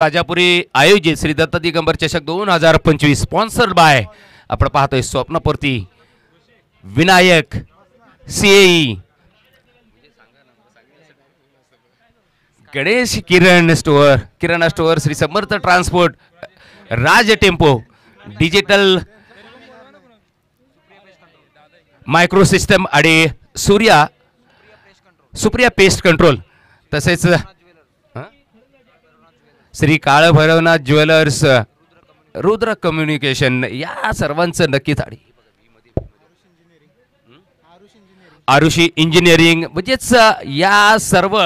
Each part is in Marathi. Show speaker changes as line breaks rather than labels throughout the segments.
राजापुरी आयोजित श्री दत्त दिगंबर चषक 2025 स्पॉन्सर्ड बाय आपण पाहतोय स्वप्नपूर्ती विनायक सीएई गणेश किराणा स्टोअर श्री समर्थ ट्रान्सपोर्ट राज टेम्पो डिजिटल मायक्रो सिस्टम आणि सुप्रिया पेस्ट कंट्रोल तसेच श्री काळ भैरवनाथ ज्वेलर्स रुद्र कम्युनिकेशन या सर्वांचं नक्कीच आणि आरुषी इंजिनिअरिंग म्हणजेच या सर्व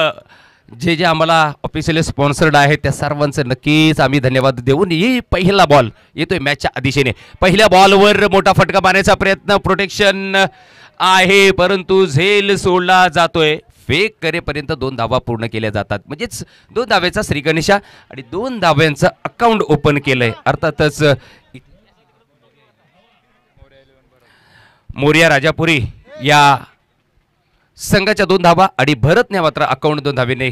जे जे आम्हाला ऑफिशियली स्पॉन्सर्ड आहेत त्या सर्वांचं नक्कीच आम्ही धन्यवाद देऊन ही पहिला बॉल येतोय मॅचच्या दिशेने पहिल्या बॉलवर मोठा फटका मारण्याचा प्रयत्न प्रोटेक्शन आहे परंतु झेल सोडला जातोय फेक करेपर्यंत 2 धावा पूर्ण केल्या जातात म्हणजेच 2 धाव्याचा श्री गणेशा आणि 2 धाव्यांचं अकाउंट ओपन केलंय अर्थातच मोरिया राजापुरी या संघाच्या 2 धावा आणि भरतने मात्र अकाउंट 2 धावेने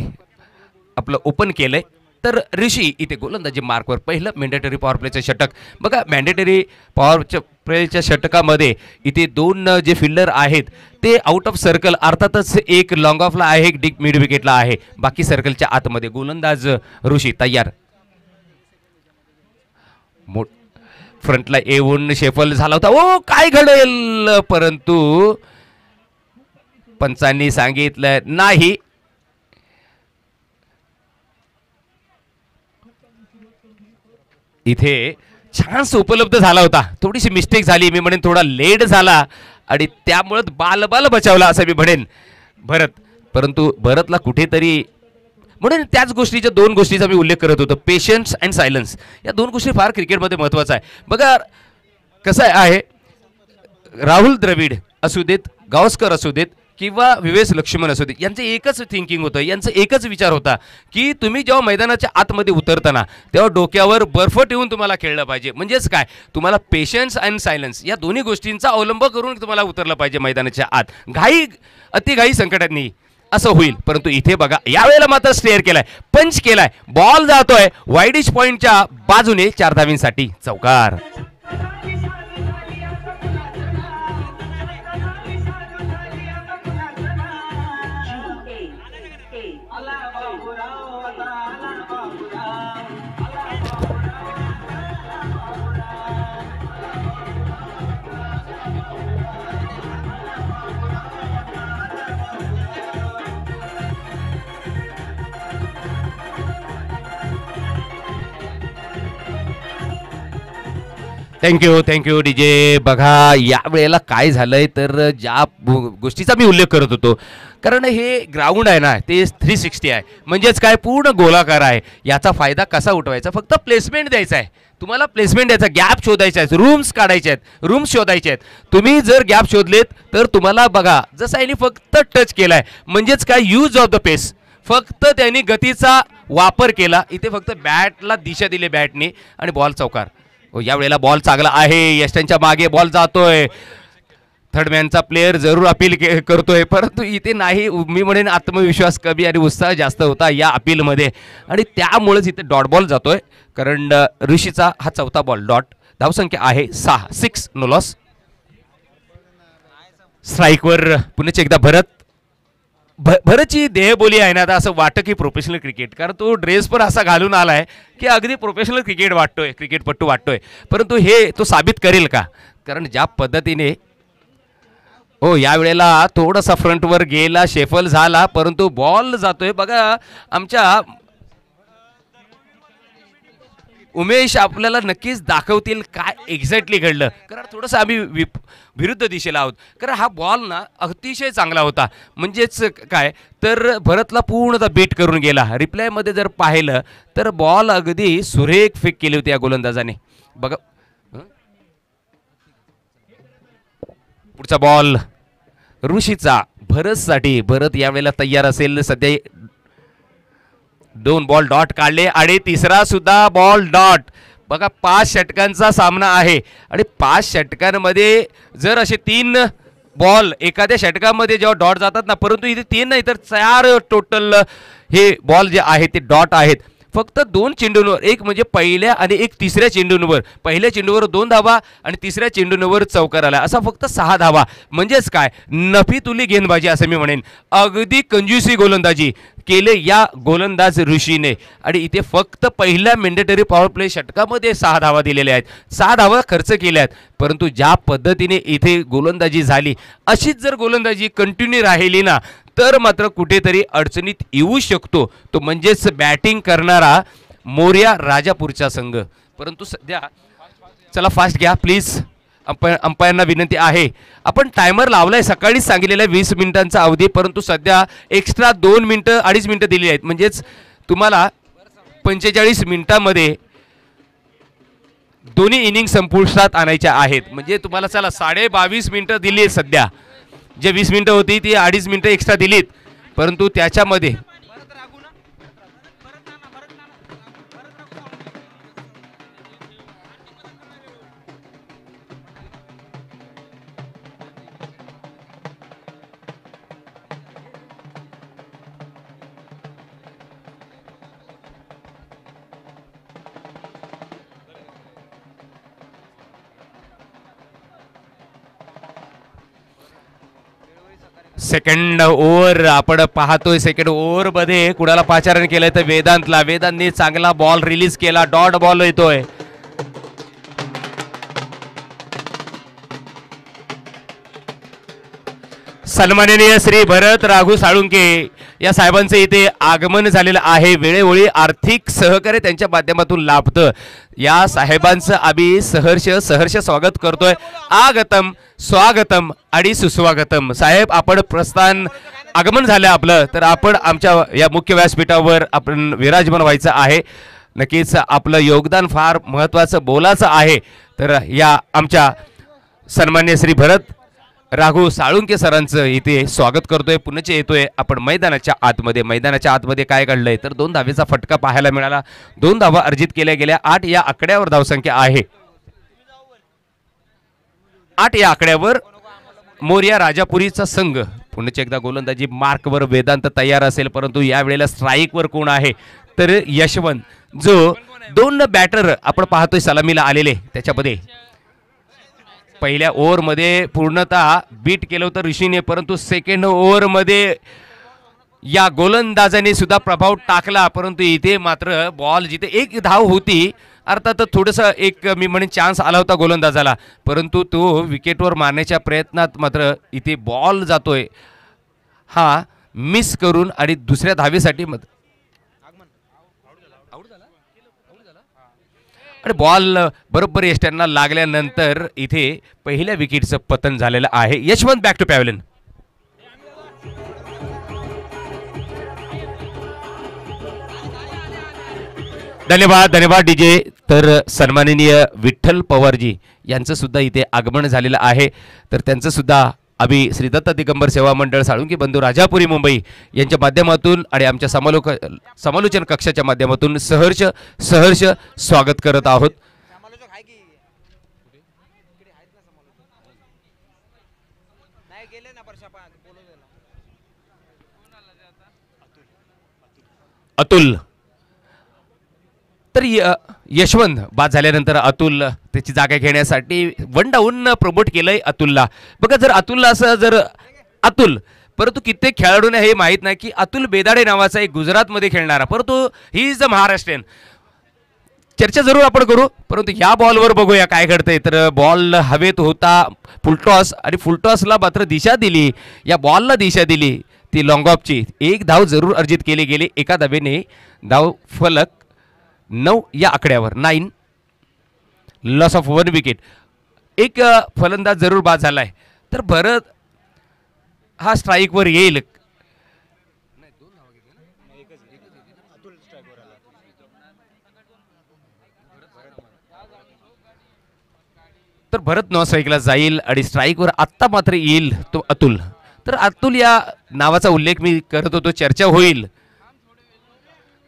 आपलं ओपन केलंय तर ऋषी इथे गोलंदाजी मार्कवर पहिलं मॅन्डेटरी पॉवर प्लेचं षटक बघा मॅन्डेटरी पॉवर प्लेच्या षटकामध्ये इथे 2 जे फिल्डर आहेत ते आउट ऑफ सर्कल अर्थातच एक लॉंग ऑफला आहे एक डीप मिड विकेटला आहे बाकी सर्कलच्या आतमध्ये गोलंदाज ऋषी तयार फ्रंटला येऊन शेफल झाला होता ओ काय घडेल परंतु पंचांनी सांगितलं नाही इथे चान्स उपलब्ध झाला होता थोडीशी मिस्टेक झाली मी म्हणेन थोडा लेट झाला आणि त्यामुळे बाल बचावला असं मी म्हणेन भरत परंतु भरतला कुठेतरी म्हणून त्याच गोष्टीच्या 2 गोष्टीचा मी उल्लेख करत होतो पेशन्स अँड सायलन्स या 2 गोष्टी फार क्रिकेटमध्ये महत्त्वाचं आहे बघा कसं आहे राहुल द्रविड असू देत गावस्कर असू देत किंवा विवेश लक्ष्मण असू दे यांचं एकच थिंकिंग होतं यांचं एकच विचार होता की तुम्ही जेव्हा मैदानाच्या आतमध्ये उतरताना तेव्हा डोक्यावर बर्फ ठेवून तुम्हाला खेळलं पाहिजे म्हणजेच काय तुम्हाला पेशन्स अँड सायलन्स या दोन्ही गोष्टींचा अवलंब करून तुम्हाला उतरलं पाहिजे मैदानाच्या आत अतिघाई संकटात नाही असं होईल परंतु इथे बघा यावेळेला मात्र स्टेअर केलाय पंच केलाय बॉल जातोय वाईडिश पॉइंटच्या बाजूने 4 धावींसाठी चौकार थँक्यू डीजे बघा या वेळेला काय झालंय तर ज्या गोष्टीचा मी उल्लेख करत होतो कारण हे ग्राउंड आहे ना ते 360 आहे म्हणजेच काय पूर्ण गोलाकार आहे याचा फायदा कसा उठवायचा फक्त प्लेसमेंट द्यायचा आहे तुम्हाला प्लेसमेंट द्यायचा गॅप शोधायचा आहे रूम्स काढायचे आहेत रूम्स शोधायचे आहेत तुम्ही जर गॅप शोधलेत तर तुम्हाला बघा जसं यांनी फक्त टच केलाय म्हणजेच काय यूज ऑफ द पेस फक्त त्यांनी गतीचा वापर केला इथे फक्त बॅटला दिशा दिली बॅटने आणि बॉल चौकार या वेळेला बॉल चांगला आहे यष्टांच्या मागे बॉल जातोय थर्डमॅनचा प्लेयर जरूर अपील करतोय परंतु इथे नाही मी म्हणेन आत्मविश्वास कमी आणि उत्साह जास्त होता या अपीलमध्ये आणि त्यामुळेच इथे डॉट बॉल जातोय कारण ऋषीचा हा 4था बॉल डॉट धावसंख्या आहे 6 नो लॉस स्ट्राईकवर पुन्हा एकदा भरतची देहबोली आहे ना आता असं वाटतं की प्रोफेशनल क्रिकेट कारण तो ड्रेस पण असा घालून आलाय की अगदी प्रोफेशनल क्रिकेटपट्टू वाटतोय परंतु हे तो साबित करेल का कारण ज्या पद्धतीने हो या वेळेला थोडासा फ्रंटवर गेला शेफल झाला परंतु बॉल जातोय बघा आमच्या उमेश आपल्याला नक्कीच दाखवतील काय एक्झॅक्टली घडलं कारण थोडंसं आम्ही विरुद्ध दिशेला आहोत कारण हा बॉल ना अतिशय चांगला होता म्हणजेच काय तर भरतला पूर्णतः बीट करून गेला रिप्लायमध्ये जर पाहिलं तर बॉल अगदी सुरेख फेक केली होती या गोलंदाजाने बघा पुढचा बॉल ऋषीचा भरतसाठी भरत यावेळेला तयार असेल सध्या 2 बॉल डॉट काढले आणि तिसरा सुद्धा बॉल डॉट बघा 5 षटकांचा सामना आहे आणि 5 षटकांमध्ये जर असे 3 बॉल एखाद्या षटकामध्ये जेव्हा डॉट जातात ना परंतु इथे 3 नाही तर 4 टोटल हे बॉल जे आहेत ते डॉट आहेत फक्त 2 चेंडूंवर, एक म्हणजे पहिल्या आणि एक तिसऱ्या चेंडूंवर, पहिल्या चेंडूवर 2 धावा आणि तिसऱ्या चेंडूंवर चौकार आला, असा फक्त 6 धावा. म्हणजेच काय, नफीतुली गेंदबाजी असं मी म्हणेन. अगदी कंजूसी गोलंदाजी केले या गोलंदाज ऋषीने. आणि इथे फक्त पहिल्या मॅन्डेटरी पॉवर प्ले षटकामध्ये 6 धावा दिलेल्या आहेत, 6 धावा खर्च केल्या आहेत. परंतु ज्या पद्धतीने इथे गोलंदाजी झाली, अशीच जर गोलंदाजी कंटिन्यू राहिली ना, तर मात्र कुठेतरी अडचणीत येऊ शकतो तो, म्हणजेच बॅटिंग करणारा मोरया राजापूरचा संघ. परंतु सध्या चला फास्ट घ्या प्लीज, अंपायरना विनंती आहे. आपण टायमर लावलाय, सकाळीच सांगितलेला 20 मिनिटांचा अवधी, परंतु सध्या एक्स्ट्रा 2 मिनिटं 2.5 मिनिटं दिली आहेत. म्हणजेच तुम्हाला 45 मिनिटांमध्ये दोन्ही इनिंग संपुष्टात आणायच्या आहेत. म्हणजे तुम्हाला चला 22.5 मिनिटं दिली आहेत. सध्या जे 20 मिनिटं होती ती 2.5 मिनिटं एक्स्ट्रा दिलीत, परंतु त्याच्यामध्ये सेकंड ओव्हर आपण पाहतोय. सेकंड ओव्हर मध्ये कुणाला पाचारण केलंय तर वेदांतने चांगला बॉल रिलीज केला, डॉट बॉल येतोय. सन्माननीय श्री भरत राघू साळुंके या साहेबांचे इथे आगमन झालेलं आहे. वेळोवेळी आर्थिक सहकार्य त्यांच्या माध्यमातून लाभतं. या साहेबांचं आम्ही सहर्ष स्वागत करतोय. आगतम, स्वागतम आणि सुस्वागतम. साहेब आपण प्रस्थान आगमन झालं आपलं, तर आपण आमच्या या मुख्य व्यासपीठावर आपण विराजमान व्हायचं आहे. नक्कीच आपलं योगदान फार महत्त्वाचं बोलाचं आहे. तर या आमच्या सन्मान्य श्री भरत राघू साळुंके सरांचं इथे स्वागत करतोय. पुन्हा येतोय आपण मैदानाच्या आतमध्ये काय घडलंय तर 2 धावेचा फटका पाहायला मिळाला. 2 धावा अर्जित केल्या गेल्या. 8 या आकड्यावर धावसंख्या आहे. 8 या आकड्यावर मोरया राजापुरीचा संघ. पुन्हा एकदा गोलंदाजी मार्कवर वेदांत तयार असेल, परंतु या वेळेला स्ट्राईकवर कोण आहे तर यशवंत, जो 2 बॅटर आपण पाहतोय सलामीला आलेले. त्याच्यामध्ये पहिल्या ओव्हरमध्ये पूर्णतः बीट केलं होतं ऋषीने, परंतु सेकंड ओव्हरमध्ये या गोलंदाजाने सुद्धा प्रभाव टाकला. परंतु इथे मात्र बॉल जिथे 1 धाव होती, अर्थात थोडंसं एक मी म्हणेन चान्स आला होता गोलंदाजाला, परंतु तो विकेटवर मारण्याच्या प्रयत्नात मात्र इथे बॉल जातोय हा मिस करून आणि दुसऱ्या धावेसाठी आणि बॉल बरोबर यष्ट्यांना लागल्यानंतर इथे पहिल्या विकेटचं पतन झालेलं आहे. Yashwant back to pavilion. धन्यवाद डीजे. तर सन्माननीय विठ्ठल पवारजी यांचं सुद्धा इथे आगमन झालेलं आहे. तर त्यांचं सुद्धा आम्ही श्री दत्त दिगंबर सेवा मंडळ साळुंके बंधू राजापुरी मुंबई यांच्या माध्यमातून आणि आमच्या समालोचन कक्षाच्या माध्यमातून सहर्ष स्वागत करत आहोत. अतुल, तर यशवंत बाद झाल्यानंतर अतुल त्याची जागा घेण्यासाठी 1 डाऊन प्रमोट केलंय अतुलला. बघा जर अतुलला असं जर अतुल, परंतु कित्येक खेळाडूंना हे माहीत नाही की अतुल बेदाडे नावाचा एक गुजरातमध्ये खेळणारा, परंतु ही इज अ महाराष्ट्रीयन. चर्चा जरूर आपण करू, परंतु या बॉलवर बघूया काय घडतंय. तर बॉल हवेत होता, फुलटॉस, आणि फुलटॉसला मात्र दिशा दिली, या बॉलला दिशा दिली ती लॉंग ऑफची. 1 धाव जरूर अर्जित केली गेली. एका धावेने धाव फलक 9 या आकड्यावर. 9 लॉस ऑफ 1 विकेट. एक फलंदाज जरूर बाद झालाय. तर भरत हा स्ट्राईकवर येईल. तर भरत नॉन स्ट्राईकला जाईल आणि स्ट्राईकवर आत्ता मात्र येईल तो अतुल. तर अतुल या नावाचा उल्लेख मी करत होतो, चर्चा होईल,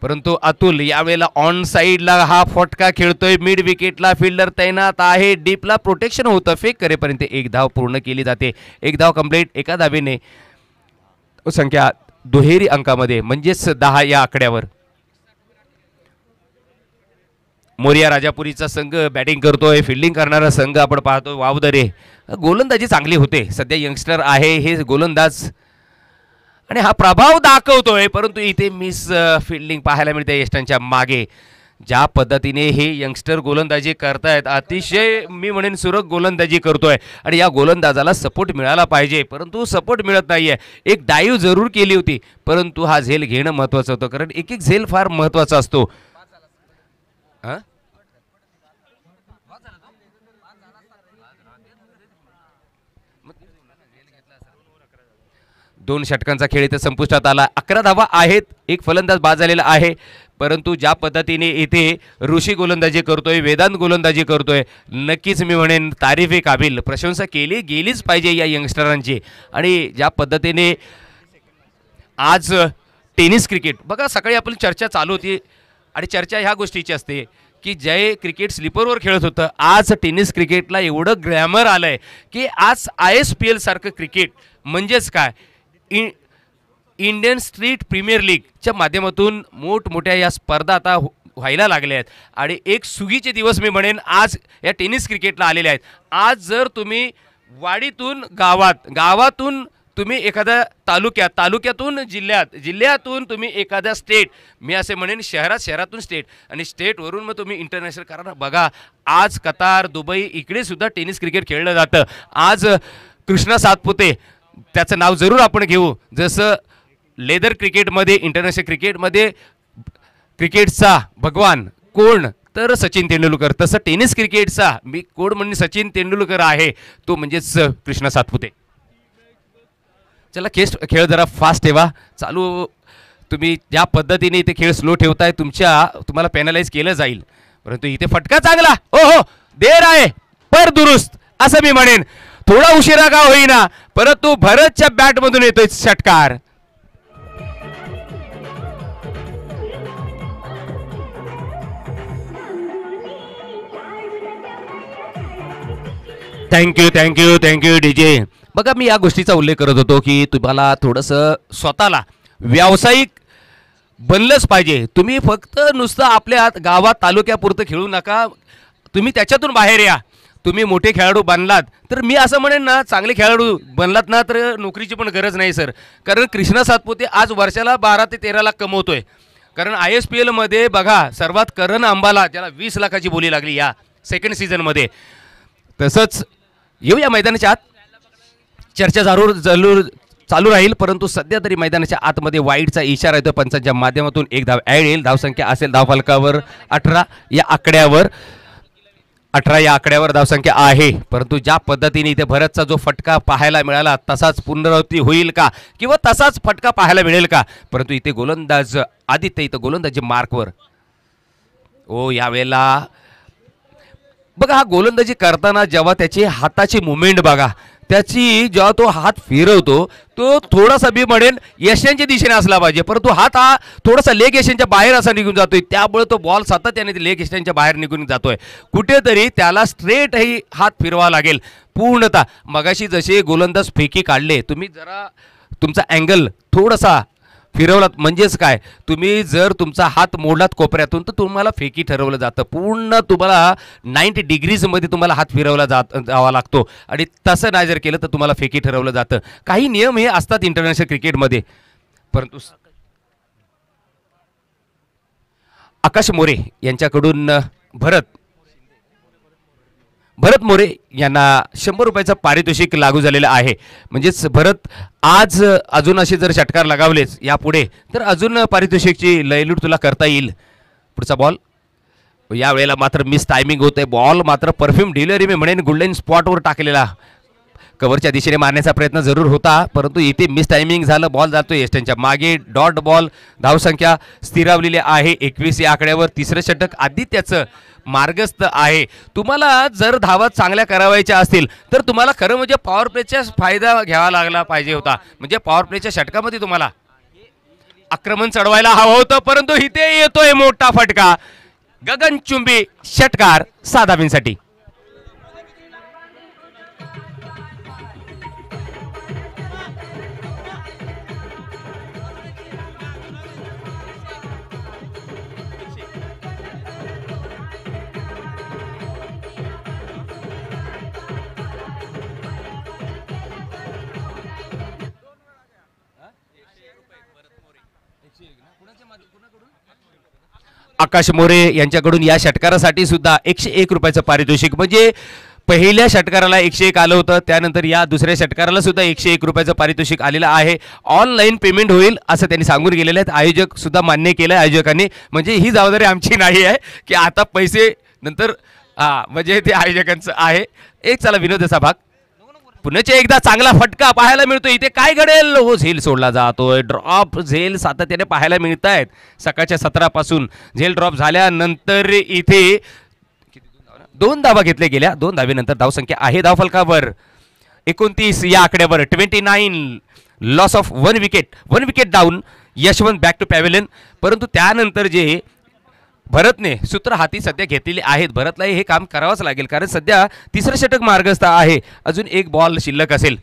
परंतु अतुल यावेळेला ऑन साईडला हा फटका खेळतोय. मिड विकेटला फिल्डर तैनात आहे, डीपला प्रोटेक्शन होतं. फेक करेपर्यंत 1 धाव पूर्ण केली जाते. 1 धाव कंप्लीट. एका धावेने संख्या दुहेरी अंकामध्ये म्हणजेच 10 या आकड्यावर. मोरिया राजापुरीचा संघ बॅटिंग करतोय, फिल्डिंग करणारा संघ आपण पाहतो वावदरे. गोलंदाजी चांगली होते, सध्या यंगस्टर आहे हे गोलंदाज आणि हा प्रभाव दाखवतोय, परंतु इथे मिस फिल्डिंग पाहायला मिळते यष्टांच्या मागे. ज्या पद्धतीने हे यंगस्टर गोलंदाजी करतायत, अतिशय मी म्हणेन सुरक गोलंदाजी करतोय आणि या गोलंदाजाला सपोर्ट मिळाला पाहिजे, परंतु सपोर्ट मिळत नाहीये. एक डाईव्ह जरूर केली होती, परंतु हा झेल घेणं महत्त्वाचं होतं, कारण एक एक झेल फार महत्त्वाचा असतो. दोन षटकांचा खेळ इथे संपुष्टात आला. 11 धावा आहेत, एक फलंदाज बाद झालेला आहे, परंतु ज्या पद्धतीने इथे ऋषी गोलंदाजी करतोय, वेदांत गोलंदाजी करतोय, नक्कीच मी म्हणेन तारीफे काबिल, प्रशंसा केली गेलीच पाहिजे या यंगस्टरांची. आणि ज्या पद्धतीने आज टेनिस क्रिकेट बघा, सकाळी आपली चर्चा चालू होती आणि चर्चा ह्या गोष्टीची असते की जे क्रिकेट स्लीपरवर खेळत होतं, आज टेनिस क्रिकेटला एवढं ग्लॅमर आलं आहे की आज ISPL सारखं क्रिकेट म्हणजेच काय, इंडियन स्ट्रीट प्रीमियर लीगच्या माध्यमातून मोठमोठ्या या स्पर्धा आता व्हायला लागल्या आहेत. आणि एक सुगीचे दिवस मी म्हणेन आज या टेनिस क्रिकेटला आलेले आहेत. आज जर तुम्ही वाडीतून गावातून तुम्ही एखाद्या तालुक्यातून जिल्ह्यातून तुम्ही एखाद्या स्टेट, मी असे म्हणेन शहरातून स्टेट आणि स्टेटवरून मग तुम्ही इंटरनॅशनल करा. बघा आज कतार, दुबई इकडे सुद्धा टेनिस क्रिकेट खेळलं जातं. आज कृष्णा सातपुते त्याचं नाव जरूर आपण घेऊ, जसं लेदर क्रिकेटमध्ये, इंटरनॅशनल क्रिकेटमध्ये क्रिकेटचा भगवान कोण तर सचिन तेंडुलकर, तसं टेनिस क्रिकेटचा मी कोण म्हणजे सचिन तेंडुलकर आहे, तो म्हणजेच कृष्णा सातपुते. चला खेळ जरा फास्ट ठेवा चालू. तुम्ही ज्या पद्धतीने इथे खेळ स्लो ठेवताय तुम्हाला पेनलाइज केलं जाईल, परंतु इथे फटका चांगला, हो देर आहे पर दुरुस्त असं मी म्हणेन. थोडा उशिरा का होईना, परंतु भरतच्या बॅटमधून येतोय षटकार. Thank you DJ. बघा मी या गोष्टीचा उल्लेख करत होतो की तुम्हाला थोडंसं स्वतःला व्यावसायिक बनलंच पाहिजे. तुम्ही फक्त नुसतं आपल्या गावात तालुक्यापुरतं खेळू नका, तुम्ही त्याच्यातून बाहेर या. तुम्ही मोठे खेळाडू बनलात तर मी असं म्हणेन ना, चांगले खेळाडू बनलात ना तर नोकरीची पण गरज नाही सर. कारण कृष्णा सातपुते आज वर्षाला 12 ते 13 लाख कमवतोय. कारण ISPL मध्ये बघा सर्वात करण अंबाला ज्याला 20 लाखाची बोली लागली या सेकंड सीझनमध्ये. तसंच येऊया मैदानाच्या आत, चर्चा जरूर चालू राहील, परंतु सध्या तरी मैदानाच्या आतमध्ये वाईडचा इशारा येतो पंचांच्या माध्यमातून. एक धाव ॲड येईल, धावसंख्या असेल धावफलकावर 18 या आकड्यावर धावसंख्या आहे. परंतु ज्या पद्धतीने इथे भरतचा जो फटका पाहायला मिळाला तसाच पुनरावृत्ती होईल का किंवा तसाच फटका पाहायला मिळेल का, परंतु इथे गोलंदाज आदित्य इथं गोलंदाजी मार्कवर. यावेळेला बघा हा गोलंदाजी करताना जेव्हा त्याची हाताची मुवमेंट बघा, त्याची जेव्हा तो हात फिरवतो तो थोडासा मी म्हणेन यशांच्या दिशेने असला पाहिजे, परंतु हात हा थोडासा लेग यशांच्या बाहेर असा निघून जातोय, त्यामुळे तो बॉल सातत्याने लेग यशांच्या बाहेर निघून जातोय. कुठेतरी त्याला स्ट्रेटही हात फिरवावा लागेल पूर्णतः. मगाशी जसे गोलंदाज फेकी काढले, तुम्ही जरा तुमचा अँगल थोडासा फिरवलात म्हणजेच काय, तुम्ही जर तुमचा हात मोडलात कोपऱ्यातून तर तुम्हाला फेकी ठरवलं जातं. पूर्ण तुम्हाला 90 डिग्रीजमध्ये तुम्हाला हात फिरवला जावा लागतो आणि तसं नाही जर केलं तर तुम्हाला फेकी ठरवलं जातं. काही नियम हे असतात इंटरनॅशनल क्रिकेटमध्ये. परंतु आकाश मोरे यांच्याकडून भरत मोरे यांना 100 रुपयाचं पारितोषिक लागू झालेलं आहे. म्हणजेच भरत आज अजून असे जर षटकार लगावलेच यापुढे तर अजून पारितोषिकची लयलूट तुला करता येईल. पुढचा बॉल यावेळेला मात्र मिस टायमिंग होते. बॉल मात्र परफ्यूम डिलिव्हरी मी म्हणेन गोल्डन स्पॉटवर टाकलेला, कव्हरच्या दिशेने मारण्याचा प्रयत्न जरूर होता, परंतु इथे मिस टायमिंग झालं. बॉल जातो यष्टांच्या मागे, डॉट बॉल. धावसंख्या स्थिरावलेली आहे 21 या आकड्यावर. तिसरं षटक आदित्याचं मार्गस्थ आहे. तुम्हाला जर धावा चांगल्या करावायच्या असतील तर तुम्हाला खरं म्हणजे पॉवर प्लेचा फायदा घ्यावा लागला पाहिजे होता. म्हणजे पॉवर प्लेच्या षटकामध्ये तुम्हाला आक्रमण चढवायला हवं होतं, परंतु इथे येतोय मोठा फटका. गगनचुंबी षटकार 6 धावांसाठी. आकाश मोरे यांच्याकडून या षटकारासाठी सुद्धा 101 रुपयाचं पारितोषिक. म्हणजे पहिल्या षटकाराला 101 आलं होतं, त्यानंतर या दुसऱ्या षटकाराला सुद्धा 101 रुपयाचं पारितोषिक आलेलं आहे. ऑनलाईन पेमेंट होईल असं त्यांनी सांगून गेलेले आहेत. आयोजक सुद्धा मान्य केलं आहे आयोजकांनी. म्हणजे ही जबाबदारी आमची नाही आहे की आता पैसे नंतर म्हणजे ते आयोजकांचं आहे. एक चला विनोदाचा भाग. पुण्याच्या एकदा चांगला फटका पाहायला मिळतो. इथे काय घडेल. हो, झेल सोडला जातोय. ड्रॉप झेल सातत्याने पाहायला मिळत आहेत. सकाळच्या 17 पासून झेल ड्रॉप झाल्यानंतर इथे 2 धावा घेतल्या गेल्या. 2 धावेनंतर धावसंख्या आहे धावफलकावर 29 या आकड्यावर. 29 loss of 1 wicket down. Yashwant back to pavilion. परंतु त्यानंतर जे भरतने सूत्र हाती सध्या घेतलेले आहेत. भरतलाही हे काम करावंच लागेल कारण सध्या तिसरं षटक मार्गस्थ आहे. अजून एक बॉल शिल्लक असेल.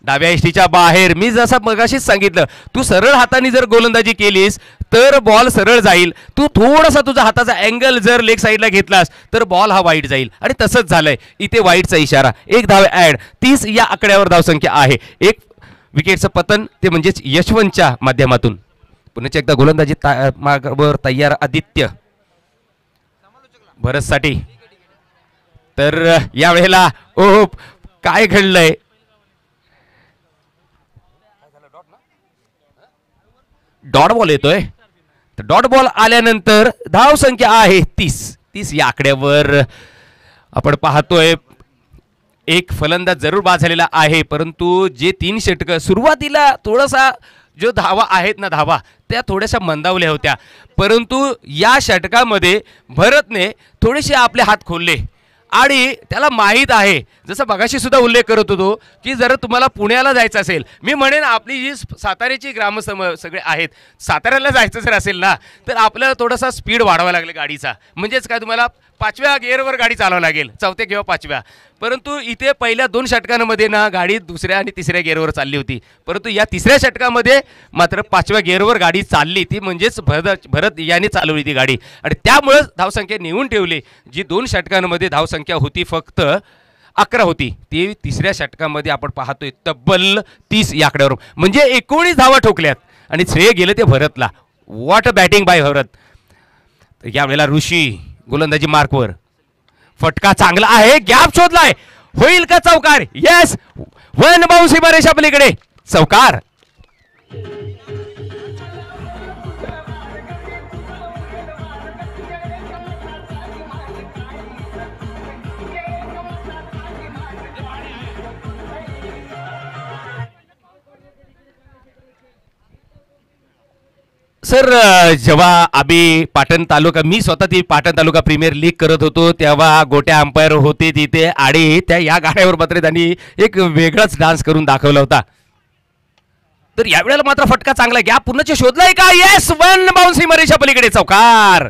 डाव्या एष्टीच्या बाहेर. मी जसं मगाशीच सांगितलं, तू सरळ हाताने जर गोलंदाजी केलीस तर बॉल सरळ जाईल. तू थोडासा तुझा हाताचा अँगल जर लेग साईडला घेतलास तर बॉल हा वाईट जाईल आणि तसंच झालंय. इथे वाईटचा इशारा. 1 धाव ॲड. 30 या आकड्यावर धावसंख्या आहे. 1 विकेटचं पतन ते म्हणजेच यशवंतच्या माध्यमातून. पुण्याच्या एकदा गोलंदाजी मार्गावर तयार आदित्य भरतसाठी. तर यावेळेला ओ काय घडलंय. डॉट बॉल येतोय. तर डॉट बॉल आल्यानंतर धाव संख्या आहे 30 या आकड्यावर. आपण पाहतोय एक फलंदाज जरूर बाद झालेला आहे, परंतु जे 3 षटकं सुरुवातीला थोडासा जो धावा आहेत ना धावा त्या थोड्याशा मंदावल्या होत्या, परंतु या षटकामध्ये भरतने थोडेसे आपले हात खोलले आणि त्याला माहीत आहे, जसं मगाशी सुद्धा उल्लेख करत होतो की जर तुम्हाला पुण्याला जायचं असेल, मी म्हणेन आपली जी साताऱ्याची सगळे आहेत, साताऱ्याला जायचं जर असेल ना तर आपल्याला थोडासा स्पीड वाढवावा लागेल गाडीचा. म्हणजेच काय तुम्हाला 5व्या गिअरवर गाडी चालवावी लागेल, 4थ्या किंवा 5व्या. परंतु इथे पहिल्या 2 षटकांमध्ये ना गाडी 2ऱ्या आणि 3ऱ्या गिअरवर चालली होती, परंतु या 3ऱ्या षटकामध्ये मात्र 5व्या गिअरवर गाडी चालली. ती म्हणजेच भरत याने चालवली ती गाडी आणि त्यामुळे धावसंख्या नेऊन ठेवली. जी 2 षटकांमध्ये धावसंख्या होती फक्त 11 होती, ती 3ऱ्या षटकामध्ये आपण पाहतोय तब्बल 30 या आकड्यावर, म्हणजे 19 धावा ठोकल्यात आणि श्रेय गेलं ते भरतला. व्हॉट अ बॅटिंग बाय भरत. यावेळेला ऋषी गोलंदाजी मार्कवर. फटका चांगला आहे, गॅप शोधलाय, होईल का चौकार. येस, 1 बाउन्स सीमारेषा पलीकडे चौकार. सर, जेव्हा आम्ही पाटण तालुका, मी स्वतः ती पाटण तालुका प्रीमियर लीग करत होतो, तेव्हा गोट्या अंपायर होते तिथे आणि त्या या गाड्यावर मात्र त्यांनी एक वेगळाच डान्स करून दाखवला होता. तर यावेळेला मात्र फटका चांगला, गॅप पूर्णचे शोधलाय का. येस, 1 बाउन्स सीमारेषा पलीकडे चौकार.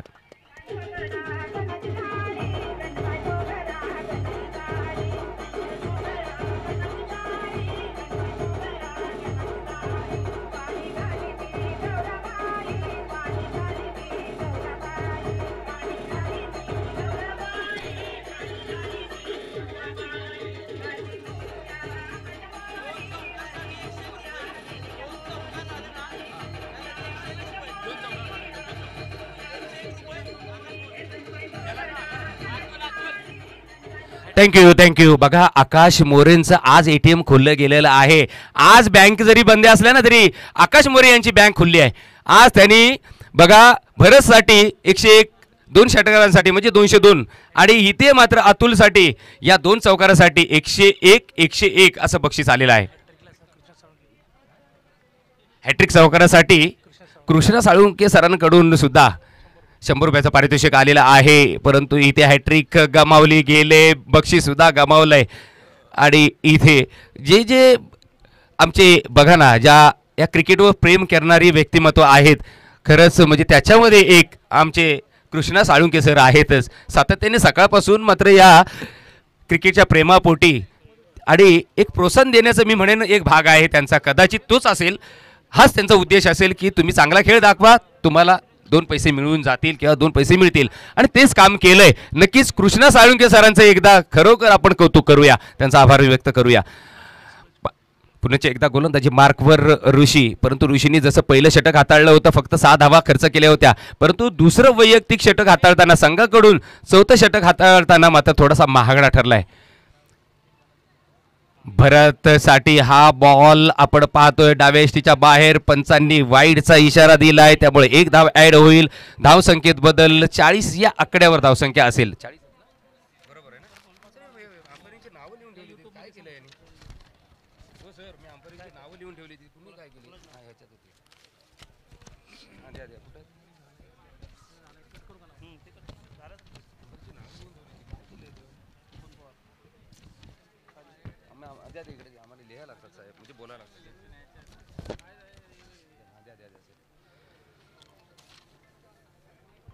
थँक्यू. बघा, आकाश मोरेंचं आज ATM खुललं गेलेलं आहे. आज बँक जरी बंद असल्या ना तरी आकाश मोरे यांची बँक खुलली आहे. आज त्यांनी बघा भरतसाठी 101, 2 षटकारांसाठी म्हणजे 202 आणि इथे मात्र अतुलसाठी या 2 चौकारासाठी 101 असं बक्षीस आलेलं आहे. हॅट्रिक चौकारासाठी कृष्णा साळुंके सरांकडून सुद्धा 100 रुपयाचं पारितोषिक आलेलं आहे, परंतु इथे हॅट्रिक गमावली गेले, बक्षीस सुद्धा गमावलंय. आणि इथे जे आमचे बघा ना, या क्रिकेटवर प्रेम करणारी व्यक्तिमत्व आहेत, खरंच म्हणजे त्याच्यामध्ये एक आमचे कृष्णा साळुंके सर आहेतच. सातत्याने सकाळपासून मात्र या क्रिकेटच्या प्रेमापोटी आणि एक प्रोत्साहन देण्याचं मी म्हणेन एक भाग आहे त्यांचा, कदाचित तोच असेल, हाच त्यांचा उद्देश असेल की तुम्ही चांगला खेळ दाखवा, तुम्हाला 2 पैसे मिळून जातील किंवा 2 पैसे मिळतील, आणि तेच काम केलंय. नक्कीच कृष्णा साळुंके सरांचं एकदा खरोखर आपण कौतुक करूया, त्यांचा आभार व्यक्त करूया. पुन्हा एकदा गोलंदाजी मार्कवर ऋषी, परंतु ऋषीने जसं पहिलं षटक हाताळलं होतं फक्त 6 धावा खर्च केल्या होत्या, परंतु दुसरं वैयक्तिक षटक हाताळताना संघाकडून चौथं षटक हाताळताना मात्र थोडासा महागडा ठरलाय. भरतसाठी हा बॉल आपण पाहतोय डाव्या यष्टीच्या बाहेर, पंचांनी वाईडचा इशारा दिलाय, त्यामुळे 1 धाव ऍड होईल. धावसंख्येत बदल 40 या आकड्यावर धावसंख्या असेल.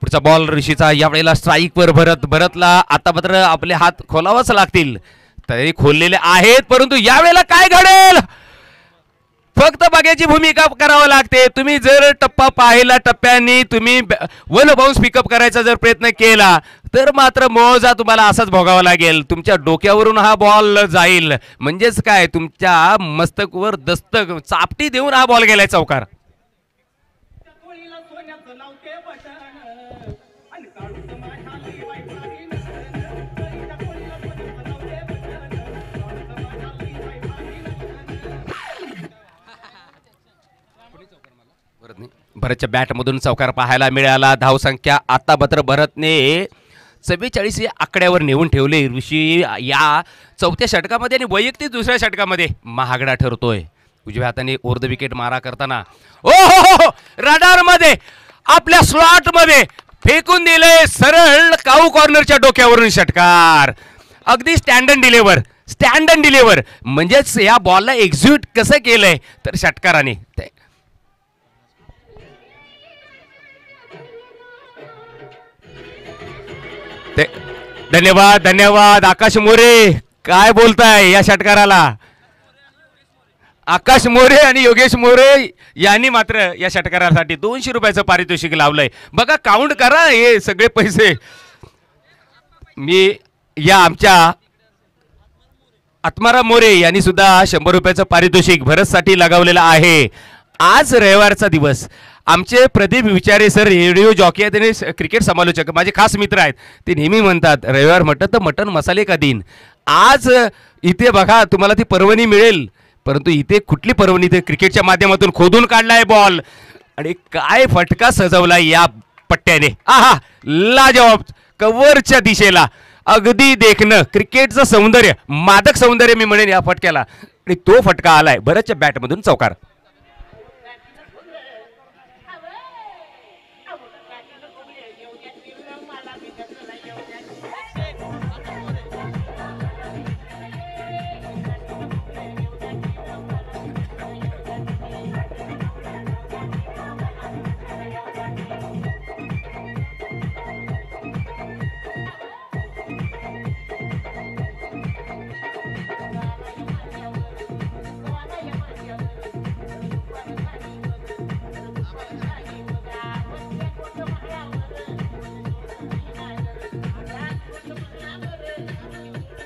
पुढचा बॉल ऋषीचा, यावेळेला स्ट्राईकवर भरतला आता मात्र आपले हात खोलावच लागतील, तरी खोललेले आहेत, परंतु यावेळेला काय घडेल फक्त बघायची भूमिका करावं लागते. तुम्ही जर टप्पा पाहिला, टप्प्यांनी तुम्ही वन बाउन्स पिकअप करायचा जर प्रयत्न केला तर मात्र मोजा तुम्हाला असाच भोगावा लागेल. तुमच्या डोक्यावरून हा बॉल जाईल, म्हणजेच काय तुमच्या मस्तकवर दस्तक चापटी देऊन हा बॉल गेलाय चौकार. भरतच्या बॅटमधून चौकार पाहायला मिळाला. धावसंख्या आता मात्र भरतने 44 या आकड्यावर नेऊन ठेवले. ऋषी या चौथ्या षटकामध्ये आणि वैयक्तिक दुसऱ्या षटकामध्ये महागडा ठरतोय. उजव्या हाताने ओव्हर द विकेट मारा करताना ओ हो रडार मध्ये आपल्या स्लॉट मध्ये फेकून दिले सरळ काऊ कॉर्नरच्या डोक्यावरून षटकार. अगदी स्टँड अँड डिलिव्हर म्हणजेच या बॉलला एक्झिक्यूट कसं केलंय तर षटकाराने. धन्यवाद आकाश मोरे. काय बोलताय या षटकाराला. आकाश मोरे आणि योगेश मोरे यांनी मात्र या षटकारासाठी 200 रुपयाचं पारितोषिक लावलंय. बघा काउंट करा हे सगळे पैसे. मी या आमच्या आत्माराम मोरे यांनी सुद्धा 100 रुपयाचं पारितोषिक भरतसाठी लगावलेलं आहे. आज रविवारचा दिवस. आमचे प्रदीप विचारे सर रेडिओ जॉकी आहेत आणि क्रिकेट समालोचक माझे खास मित्र आहेत. ते नेहमी म्हणतात रविवार म्हटलं तर मटन मसाले का दिन. आज इथे बघा तुम्हाला ती पर्वणी मिळेल, परंतु इथे कुठली पर्वणी, ते क्रिकेटच्या माध्यमातून खोदून काढलाय बॉल आणि काय फटका सजवलाय या पट्ट्याने. आहा लाजवाब. कव्हरच्या दिशेला अगदी देखणं क्रिकेटचं सौंदर्य, मादक सौंदर्य मी म्हणेन या फटक्याला. आणि तो फटका आलाय भरतच्या बॅटमधून चौकार.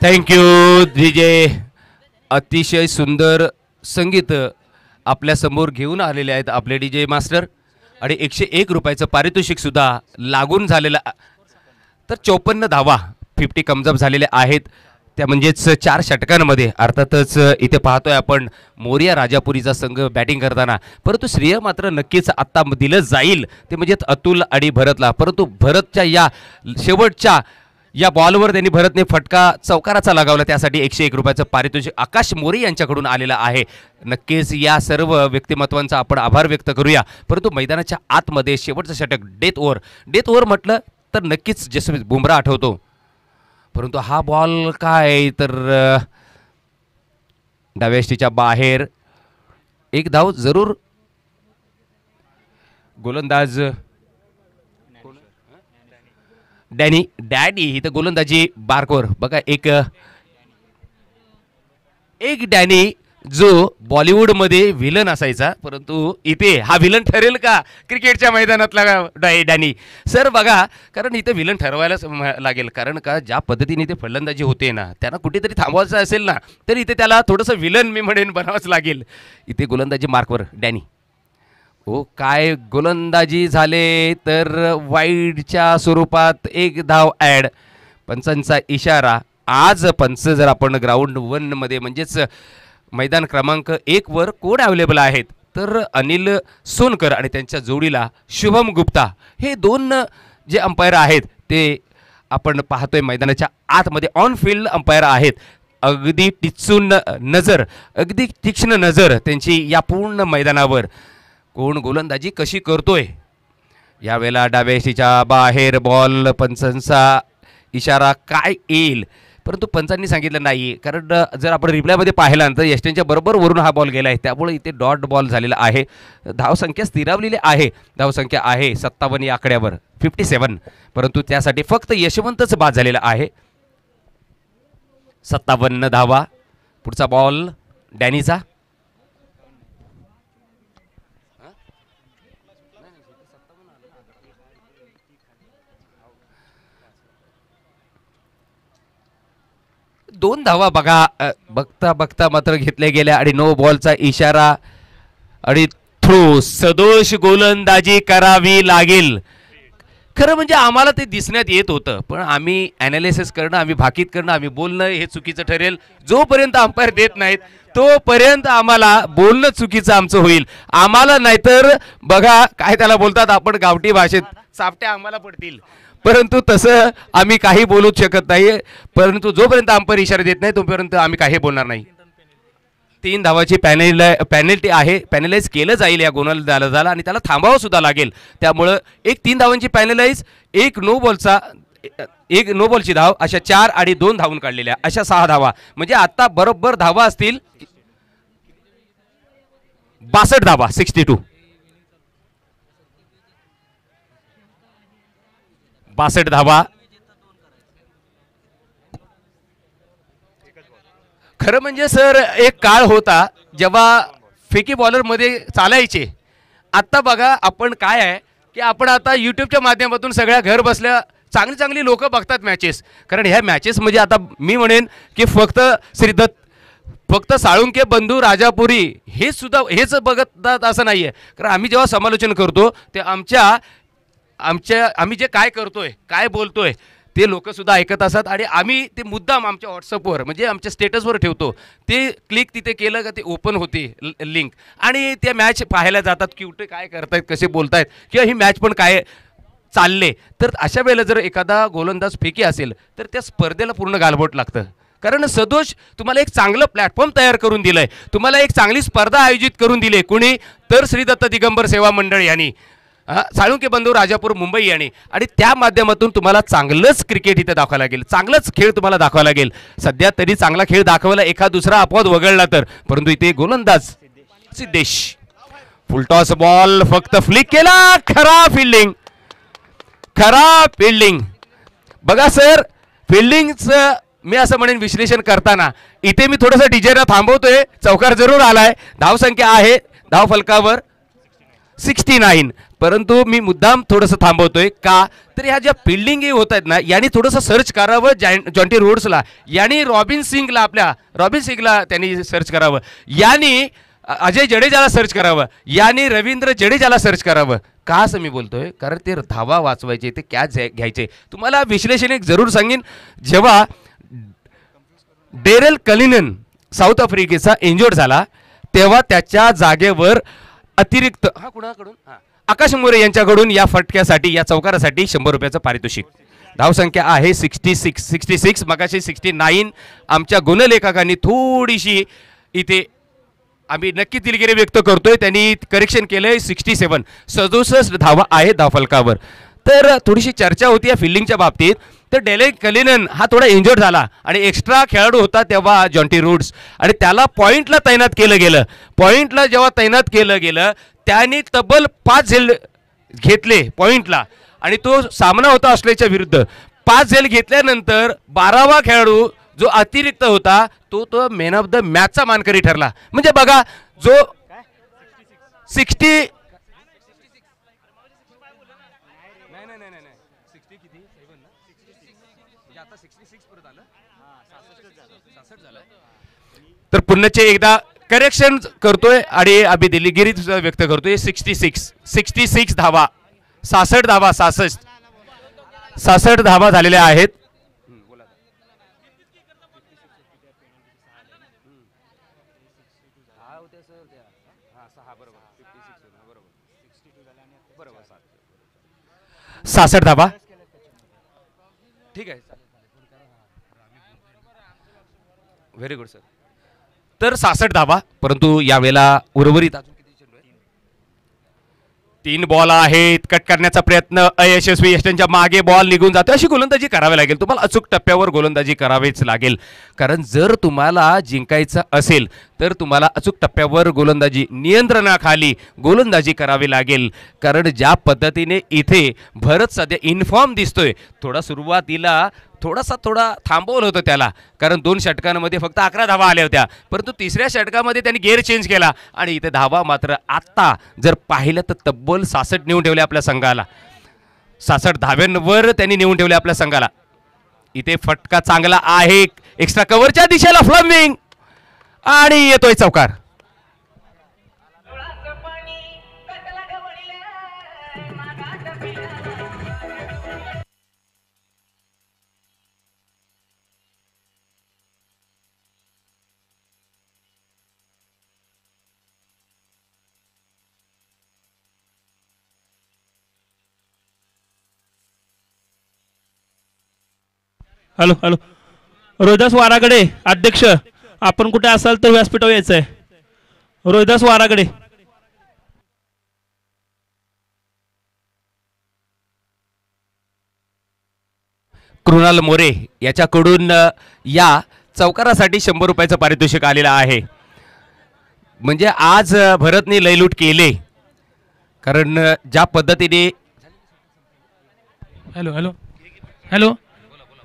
Thank you DJ. अतिशय सुंदर संगीत आपल्या समोर घेऊन आलेले आहेत आपले डीजे मास्टर. आणि 101 रुपयाचं पारितोषिक सुद्धा लागून झालेलं. तर 54 धावा 50 कमजब झालेले आहेत, त्या म्हणजेच 4 षटकांमध्ये. अर्थातच इथे पाहतोय आपण मोरिया राजापुरीचा संघ बॅटिंग करताना, परंतु श्रेय मात्र नक्कीच आत्ता दिलं जाईल ते म्हणजे अतुल आणि भरतला. परंतु भरतच्या या शेवटच्या या बॉलवर त्यांनी भरतने फटका चौकाराचा लगावला, त्यासाठी 101 रुपयाचं पारितोषिक आकाश मोरे यांच्याकडून आलेलं आहे. नक्कीच या सर्व व्यक्तिमत्वांचा आपण आभार व्यक्त करूया. परंतु मैदानाच्या आतमध्ये शेवटचं षटक डेथ ओव्हर म्हटलं तर नक्कीच जसप्रीत बुमराह आठवतो, परंतु हा बॉल काय तर डाव्या यष्टीच्या बाहेर. 1 धाव जरूर. गोलंदाज डॅनी ही तर गोलंदाजी बारकोर बघा. एक डॅनी जो बॉलिवूडमध्ये विलन असायचा, परंतु इथे हा विलन ठरेल का क्रिकेटच्या मैदानातला डॅनी सर? बघा, कारण इथे विलन ठरवायलाच लागेल, कारण का ज्या पद्धतीने इथे फलंदाजी होते ना, त्यांना कुठेतरी थांबवायचं असेल ना, तर इथे त्याला थोडंसं विलन मी म्हणेन बनावंच लागेल. इथे गोलंदाजी मार्कवर डॅनी. ओ काय गोलंदाजी झाले, तर वाईडच्या स्वरूपात एक धाव ॲड. पंचांचा इशारा. आज पंच जर आपण ग्राउंड 1 मध्ये म्हणजेच मैदान क्रमांक 1 वर कोण अवेलेबल आहेत, तर अनिल सोनकर आणि त्यांच्या जोडीला शुभम गुप्ता, हे 2 जे अंपायर आहेत ते आपण पाहतोय मैदानाच्या आतमध्ये ऑन फील्ड अंपायर आहेत. अगदी टिचून नजर, अगदी तीक्ष्ण नजर त्यांची या पूर्ण मैदानावर. कोण गोलंदाजी कशी करतोय. यावेळेला डाव्याशीच्या बाहेर बॉल. पंचांचा इशारा काय येईल, परंतु पंचांनी सांगितलं नाही, कारण जर आपण रिप्लायमध्ये पाहिला तर यष्टेंच्या बरोबर वरून हा बॉल गेला आहे, त्यामुळे इथे डॉट बॉल झालेला आहे. धावसंख्या स्थिरावलेली आहे. धावसंख्या आहे 57 या आकड्यावर 57, परंतु त्यासाठी फक्त यशवंतच बाद झालेला आहे. 57 धावा. पुढचा बॉल डॅनीचा. दोन धावा बघा, बघता बघता मात्र घेतल्या गेल्या आणि नो बॉलचा इशारा आणि थ्रो. सदोष गोलंदाजी करावी लागेल. खरं म्हणजे आम्हाला ते दिसण्यात येत होतं, पण आम्ही ॲनालिसिस करणं, आम्ही भाकीत करणं, आम्ही बोलणं हे चुकीचं ठरेल. जोपर्यंत अंपायर देत नाहीत तोपर्यंत आम्हाला बोलणं चुकीचं आमचं होईल. आम्हाला नाहीतर बघा काय त्याला बोलतात आपण गावठी भाषेत, चापट्या आम्हाला पडतील. परंतु तसं आम्ही काही बोलूच शकत नाही. परंतु जोपर्यंत अंपायर इशारा देत नाही तोपर्यंत आम्ही काही बोलणार नाही. 3 धावाची पॅनल्टी आहे. पॅनलाइज केलं जाईल या गोलंदाजाला आणि त्याला थांबावं सुद्धा लागेल. त्यामुळं एक 3 धावांची पॅनलाइज, एक नो बॉलची धाव, अशा 4 आणि 2 धावून काढलेल्या अशा 6 धावा. म्हणजे आता बरोबर धावा असतील 62 धावा. 62 धावा. खरं म्हणजे सर एक काळ होता जेव्हा फेकी बॉलरमध्ये चालायचे. आत्ता बघा आपण काय आहे की आपण आता यूट्यूबच्या माध्यमातून सगळ्या घर बसल्या चांगली चांगली लोक बघतात मॅचेस. कारण ह्या मॅचेस म्हणजे आता मी म्हणेन की फक्त साळुंके बंधू राजापुरी हे सुद्धा हेच बघतात असं नाही आहे. कारण आम्ही जेव्हा समालोचन करतो ते आम्ही जे काय करतोय, काय बोलतोय ते लोकसुद्धा ऐकत असतात आणि आम्ही ते मुद्दाम आमच्या व्हॉट्सअपवर म्हणजे आमच्या स्टेटसवर ठेवतो. ते क्लिक तिथे केलं का ते ओपन होते लिंक आणि ते मॅच पाहायला जातात, क्यूटे काय करतायत, कसे बोलतायत, किंवा ही मॅच पण काय चालले. तर अशा वेळेला जर एखादा गोलंदाज फेकी असेल तर त्या स्पर्धेला पूर्ण गालबोट लागतं. कारण सदोष तुम्हाला एक चांगलं प्लॅटफॉर्म तयार करून दिलं आहे, तुम्हाला एक चांगली स्पर्धा आयोजित करून दिली आहे. कुणी तर श्री दत्त दिगंबर सेवा मंडळ यांनी, साळुंके बंधू राजापूर मुंबई यांनी, आणि त्या माध्यमातून तुम्हाला चांगलंच क्रिकेट इथे दाखवायला लागेल, चांगलंच खेळ तुम्हाला दाखवायला लागेल. सध्या तरी चांगला खेळ दाखवायला एखाद दुसरा अपवाद वगळला तर, परंतु इथे गोलंदाज सिद्धेश फुलटॉस बॉल फक्त फ्लिक केला. खराब फिल्डिंग. बघा सर, फिल्डिंगचं मी असं म्हणेन विश्लेषण करताना इथे मी थोडंसं डीजेला थांबवतोय. चौकार जरूर आलाय, धावसंख्या आहे धाव फलकावर 69, परंतु मी मुद्दाम थोडंसं थांबवतोय का तर ह्या ज्या फिल्डिंग होत आहेत ना यांनी थोडंसं सर्च करावं. जॉन्टी रोड्सला यांनी रॉबिन सिंगला त्यांनी सर्च करावं, यांनी अजय जडेजाला सर्च करावं, यांनी रवींद्र जडेजाला सर्च करावं. का असं मी बोलतोय, कारण ते धावा वाचवायचे, ते कॅच घ्यायचे. तुम्हाला विश्लेषण एक जरूर सांगेन, जेव्हा डेरेल कलिनन साऊथ आफ्रिकेचा इंजोर्ड झाला तेव्हा त्याच्या जागेवर अतिरिक्त कुणाकडून आकाश मोरे यांच्याकडून या फटक्यासाठी, या चौकारासाठी 100 रुपयाचं पारितोषिक. धावसंख्या आहे 66. मगाशी 69. आमच्या गुणलेखकांनी थोडीशी इथे आम्ही नक्की दिलगिरी व्यक्त करतोय, त्यांनी करेक्शन केलंय 67. 67 धावा आहे धावफलकावर. तर थोडीशी चर्चा होती या फिल्डिंगच्या बाबतीत. तर डेरेल कलिनन हा थोडा इंजर्ड झाला आणि एक्स्ट्रा खेळाडू होता तेव्हा जॉन्टी रोड्स, आणि त्याला पॉईंटला तैनात केलं गेलं. पॉईंटला जेव्हा तैनात केलं गेलं त्यांनी तब्बल 5 झेल घेतले पॉईंटला, आणि तो सामना होता ऑस्ट्रेलियाच्या विरुद्ध. 5 झेल घेतल्यानंतर 12वा खेळाडू जो अतिरिक्त होता तो मॅन ऑफ द मॅचचा मानकरी ठरला. म्हणजे बघा जो 60 तर पुन्हा एकदा करेक्शन करतोय आणि अभि दिलगिरी व्यक्त करतोय. 66 धावा, 66 धावा, 66 धावा झालेल्या आहेत. सासष्ट धावा. ठीक आहे, व्हेरी गुड सर. तर 66 धावा, परंतु यावेळेला उर्वरित अजून किती चेंडू आहेत? 3 बॉल आहेत. कट करण्याचा प्रयत्न अयशस्वी. यष्टनच्या मागे बॉल निघून जातो. अशी गोलंदाजी करावी लागेल तुम्हाला. अचूक टप्प्यावर गोलंदाजी करावीच लागेल, कारण जर तुम्हाला जिंकायचं असेल तर तुम्हाला अचूक टप्प्यावर गोलंदाजी नियंत्रणाखाली गोलंदाजी करावी लागेल. कारण ज्या पद्धतीने इथे भरत सध्या इन्फॉर्म दिसतोय, थोडा सुरुवातीला थोडा थांबवलं होतं त्याला, कारण 2 षटकांमध्ये फक्त 11 धावा आल्या होत्या, परंतु तिसऱ्या षटकामध्ये त्यांनी गेअर चेंज केला आणि इथे धावा मात्र आत्ता जर पाहिलं तर तब्बल 66 नेऊन ठेवले आपल्या संघाला. 66 धाव्यांवर त्यांनी नेऊन ठेवले आपल्या संघाला. इथे फटका चांगला आहे एक्स्ट्रा कव्हरच्या दिशेला, फ्लमिंग आणि येतोय चौकार.
हॅलो हॅलो, रोहिदास वारागडे अध्यक्ष, आपण कुठे असाल तर व्यासपीठावर यायचं आहे. रोहिदास वारागडे.
कृणाल मोरे याच्याकडून या चौकारासाठी 100 रुपयाचं पारितोषिक आलेलं आहे. म्हणजे आज भरतने लयलूट केले, कारण ज्या पद्धतीने.
हॅलो हॅलो हॅलो,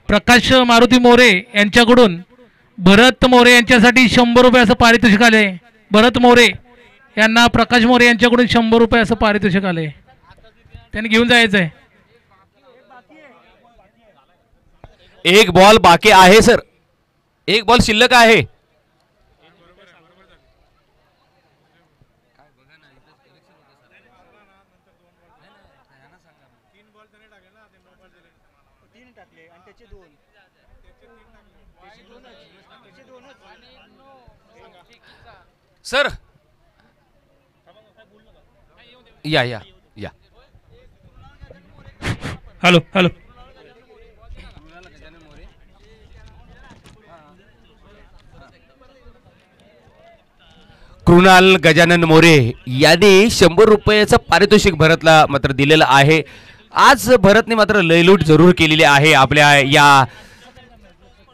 प्रकाश मारुती मोरे यांच्याकडून भरत मोरे यांच्यासाठी 100 रुपयाचं पारितोषिक आले. भरत मोरे यांना प्रकाश मोरे यांच्याकडून 100 रुपयाचं पारितोषिक आले, त्यांनी घेऊन जायचं आहे.
1 बॉल बाकी आहे सर, 1 बॉल शिल्लक आहे. सर या या या.
हॅलो हॅलो,
कृणाल गजानन मोरे यांनी 100 रुपयाचं पारितोषिक भरतला मात्र दिलेलं आहे. आज भरतने मात्र लयलूट जरूर केलेली आहे आपल्या या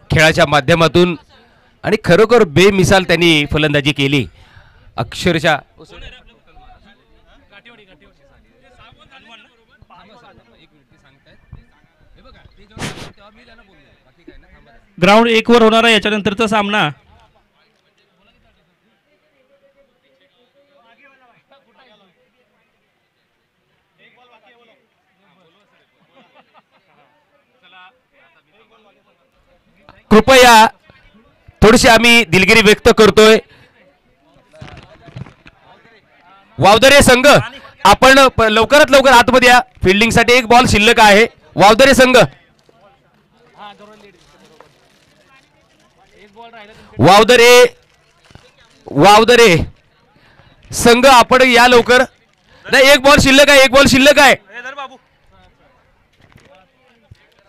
खेळाच्या माध्यमातून आणि खरोखर बेमिसाल त्यांनी फलंदाजी केली अक्षरशः.
ग्राउंड 1 वर होणार आहे याच्यानंतरचा सामना.
कृपया थोडीशी आम्ही दिलगिरी व्यक्त करतोय. वावदरे संघ आपण लवकरात लवकर आतमध्ये या. फिल्डिंगसाठी 1 बॉल शिल्लक आहे. वावदरे संघ, वावदरे संघ आपण या लवकर. नाही, 1 बॉल शिल्लक आहे, 1 बॉल शिल्लक आहे.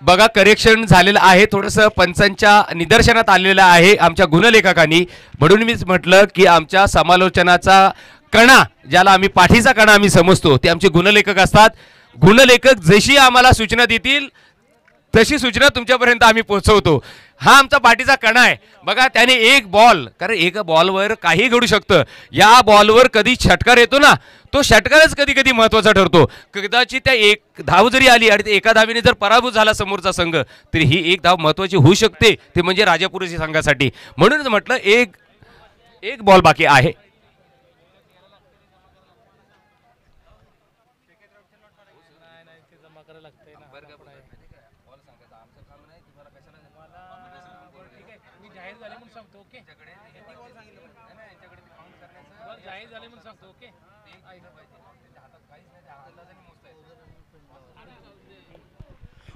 बघा करेक्शन झालेलं आहे, थोडंसं पंचांच्या निदर्शनात आलेलं आहे आमच्या गुणलेखकांनी. म्हणून मीच म्हटलं की आमच्या समालोचनाचा कणा, ज्याला आम्ही पाठीचा कणा आम्ही समजतो, ते आमचे गुणलेखक असतात. गुणलेखक जशी आम्हाला सूचना देतील तशी सूचना तुमच्यापर्यंत आम्ही पोहोचवतो. हा आमचा पाठीचा कणा आहे. बघा त्याने एक बॉल, कारण एका बॉलवर काही घडू शकतं. या बॉलवर कधी षटकार येतो ना, तो षटकारच कधी कधी महत्त्वाचा ठरतो. कदाचित त्या एक धाव जरी आली आणि एका धावीने जर पराभूत झाला समोरचा संघ, तरी ही एक धाव महत्त्वाची होऊ शकते, ते म्हणजे राजापूर संघासाठी. म्हणूनच म्हटलं एक बॉल बाकी आहे.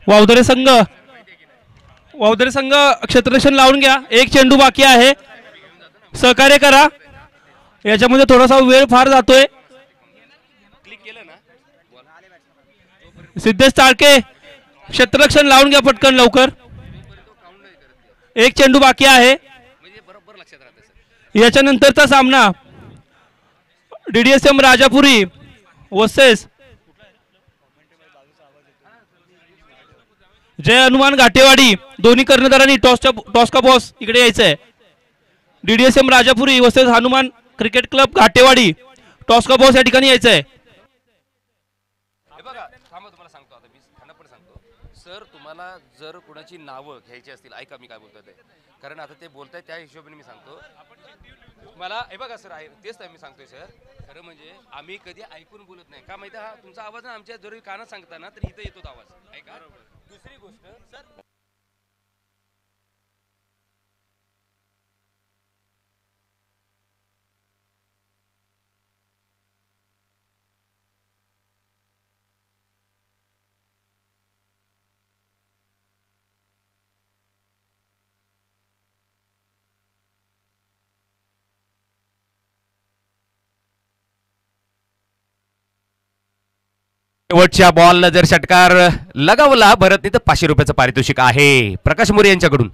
वावदरे संघ क्षेत्ररक्षण लावून घ्या. एक चेंडू बाकी आहे, सहकार्य करा. याच्यामध्ये थोडासा वेळ फार जातोय. सिद्धेश चाळके क्षेत्ररक्षण लावून घ्या पटकन लवकर. एक चेंडू बाकी आहे. याच्यानंतरचा सामना DDSM राजापुरी वर्सेस जय हनुमान घाटेवाडी. दोन्ही कर्णधारांनी टॉस का बॉस इकडे यायचं आहे. DDSM Rajapuri versus Hanuman cricket club Ghatewadi. Toss का बॉस या ठिकाणी यायचं आहे.
तुम्हाला सांगतो आता मी ठाणपणे सांगतो सर, तुम्हाला जर कोणाची नावं घ्यायची असतील, ऐका मी काय बोलतोय ते, कारण आता ते बोलताय त्या हिशोबाने मी सांगतो मला. हे बघा सर, आहे तेच तर मी सांगतोय सर. खरं म्हणजे आम्ही कधी ऐकून बोलत नाही का माहिती. हा तुमचा आवाज ना आमच्या जरी कानात सांगता ना, तर इथं येतो आवाज. ऐका दुसरी गोष्ट सर, शेवटच्या बॉलला जर षटकार लगावला भरतने तर 500 रुपयाचं पारितोषिक आहे प्रकाश मोरे यांच्याकडून.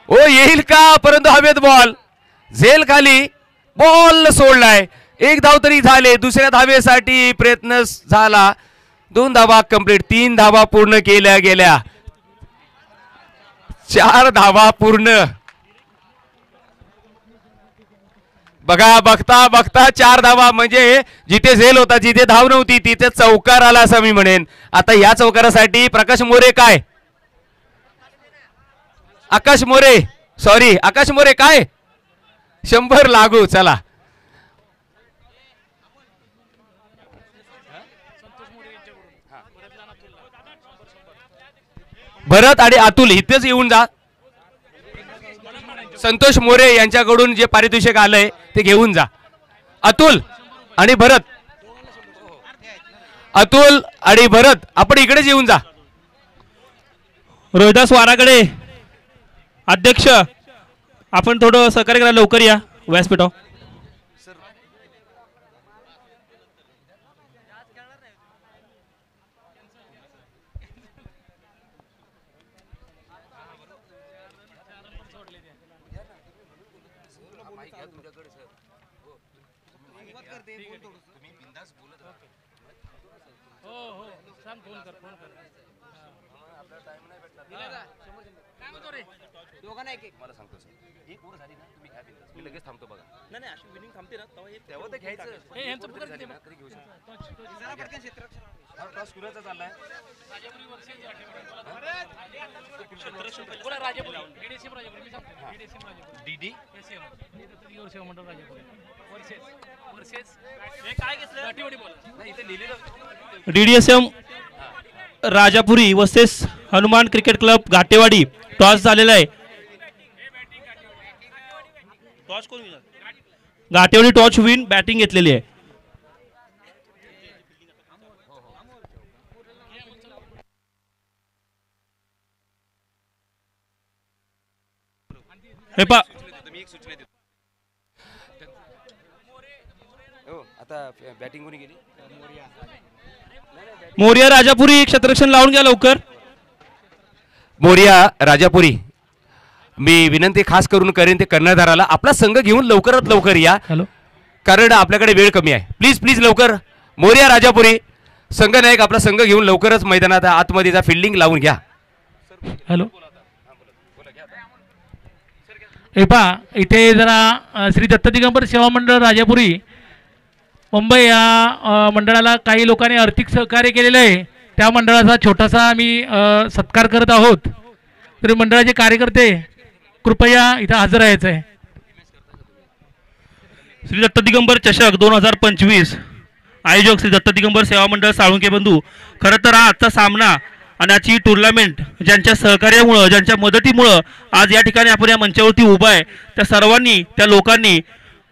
ओ येईल का, परंतु हवेत बॉल झेल खाली, बॉल सोडलाय. एक धाव तरी झाले. दुसऱ्या धावेसाठी प्रयत्न झाला. 2 धावा कंप्लीट. 3 धावा पूर्ण केल्या गेल्या. 4 धावा पूर्ण. बघा बघता बघता 4 धावा, म्हणजे जिथे झेल होता, जिथे धाव नव्हती तिथे चौकार आला असं मी म्हणेन. आता या चौकारासाठी प्रकाश मोरे काय, आकाश मोरे काय 100 लागू. चला भरत आणि अतुल इथेच येऊन जा. संतोष मोरे यांच्याकडून जे पारितोषिक आलंय ते घेऊन जा. अतुल आणि भरत आपण इकडेच येऊन जा.
रोहिदास वारागडे अध्यक्ष, आपण थोडं सहकार्य करा, लवकर या व्यासपीठावर.
मला सांगतो सर, एक ओव्हर झाली ना तुम्ही घ्या बिंदास, मी लगेच थांबतो. बघा नाही अशी विनिंग थांबते ना तेव्हा तर घ्यायचं. झाली ना तरी घेऊ शकतो. टॉस कुणाचा चाललाय?
DDSM Rajapuri versus Hanuman cricket club Ghatewadi. Toss झालेला आहे. घाटेवाडी टॉस विन बॅटिंग घेतलेली आहे. हे पा
आता बॅटिंग कोणी गेली?
मोरिया राजापुरी क्षेत्ररक्षण लावून घ्या लवकर.
मोरिया राजापुरी, मी विनंती खास करून करेन ते कर्णधाराला आपला संघ घेऊन लवकरात लवकर या,
हॅलो,
कारण आपल्याकडे वेळ कमी आहे. प्लीज लवकर. मोरिया राजापुरी संघनायक आपला संघ घेऊन लवकरच मैदानात आतमध्ये फिल्डिंग लावून घ्या.
हॅलो इथे जरा श्री दत्त दिगंबर सेवा मंडळ राजापुरी मुंबई या मंडळाला काही लोकांनी आर्थिक सहकार्य केलेलं आहे. त्या मंडळाचा छोटासा आम्ही सत्कार करत आहोत. तरी मंडळाचे कार्यकर्ते कृपया इथं हजर राहायचं आहे.
श्री दत्त दिगंबर चषक 2025 आयोजक श्री दत्त दिगंबर सेवा मंडळ साळुंके बंधू. खरं तर हा आजचा सामना आणि आजची टुर्नामेंट ज्यांच्या सहकार्यामुळं ज्यांच्या मदतीमुळं आज या ठिकाणी आपण या मंचावरती उभा आहे त्या सर्वांनी त्या लोकांनी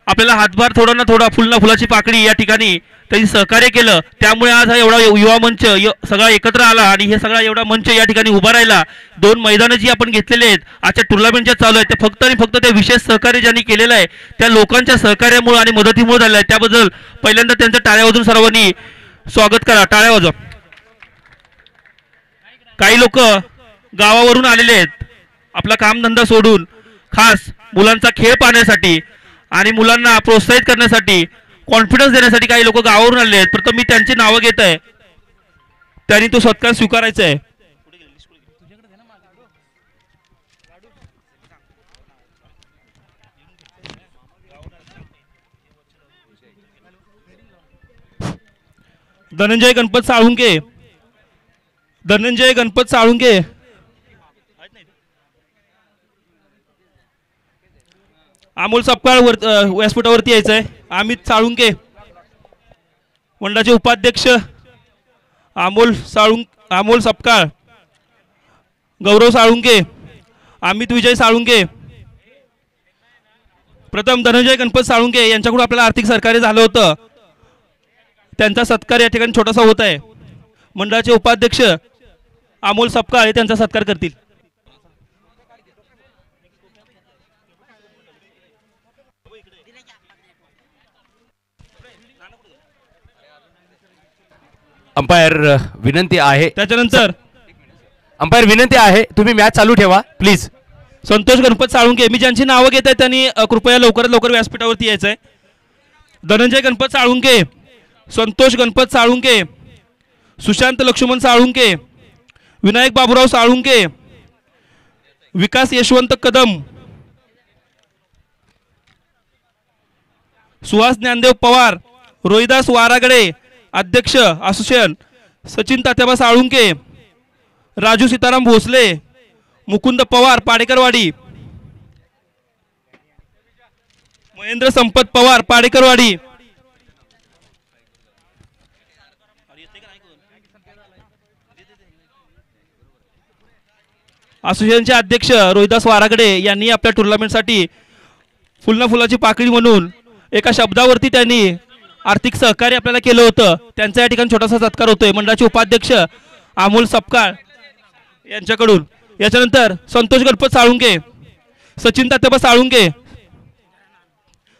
आपल्याला हातभार थोडा ना थोडा फुल ना फुलाची पाकळी या ठिकाणी त्यांनी सहकार्य केलं. त्यामुळे आज हा एवढा युवा मंच सगळा एकत्र आला आणि हे सगळा एवढा मंच या ठिकाणी उभा राहिला. 2 मैदानं जी आपण घेतलेले आहेत आजच्या टुर्नामेंटच्या चालू आहेत ते फक्त आणि फक्त त्या विशेष सहकार्य ज्यांनी केलेलं आहे त्या लोकांच्या सहकार्यामुळे आणि मदतीमुळे झालं आहे. त्याबद्दल पहिल्यांदा त्यांचं टाळ्या वाजवून सर्वांनी स्वागत करा. टाळ्या वाजवा. काही लोक गावावरून आलेले आहेत आपला कामधंदा सोडून खास मुलांचा खेळ पाहण्यासाठी आणि मुलांना प्रोत्साहित करण्यासाठी कॉन्फिडन्स देण्यासाठी काही लोक गावावरून आलेले आहेत. प्रथम मी त्यांची नावं घेत आहे त्यांनी तो सत्कार स्वीकारायचा आहे. धनंजय गणपत साळुंके. धनंजय गणपत साळुंके. अमोल सपकाळ व्यासपीठावरती यायचं आहे. अमित साळुंके मंडळाचे उपाध्यक्ष अमोल सपकाळ, गौरव साळुंके, अमित विजय साळुंके. प्रथम धनंजय गणपत साळुंके यांच्याकडून आपल्याला आर्थिक सहकार्य झालं होतं त्यांचा सत्कार या ठिकाणी छोटासा होत आहे. मंडळाचे उपाध्यक्ष अमोल सपकाळ हे त्यांचा सत्कार करतील.
अंपायर विनंती आहे
त्याच्यानंतर
अंपायर विनंती आहे तुम्ही मॅच चालू ठेवा प्लीज.
संतोष गणपत साळुंके. मी ज्यांची नावं घेत आहे त्यांनी कृपया लवकरात लवकर व्यासपीठावरती यायचं आहे. धनंजय गणपत साळुंके, संतोष गणपत साळुंके, सुशांत लक्ष्मण साळुंके, विनायक बाबूराव साळुंके, विकास यशवंत कदम, सुहास ज्ञानदेव पवार, रोहिदास वारागडे अध्यक्ष असोसिएशन, सचिन तात्याबा साळुंके, राजू सीताराम भोसले, मुकुंद पवार पाडेकरवाडी, महेंद्र संपत पवार पाडेकरवाडी, असोसिएशनचे अध्यक्ष रोहिदास वारागडे यांनी आपल्या टुर्नामेंटसाठी फुलना फुलाची पाकळी म्हणून एका शब्दावरती त्यांनी आर्थिक सहकार्य आपल्याला केलं होतं त्यांचा या ठिकाणी छोटासा सत्कार होतोय. मंडळाचे उपाध्यक्ष अमोल सपकाळ यांच्याकडून. याच्यानंतर संतोष गणपत साळुंके, सचिन तात्याबा साळुंके,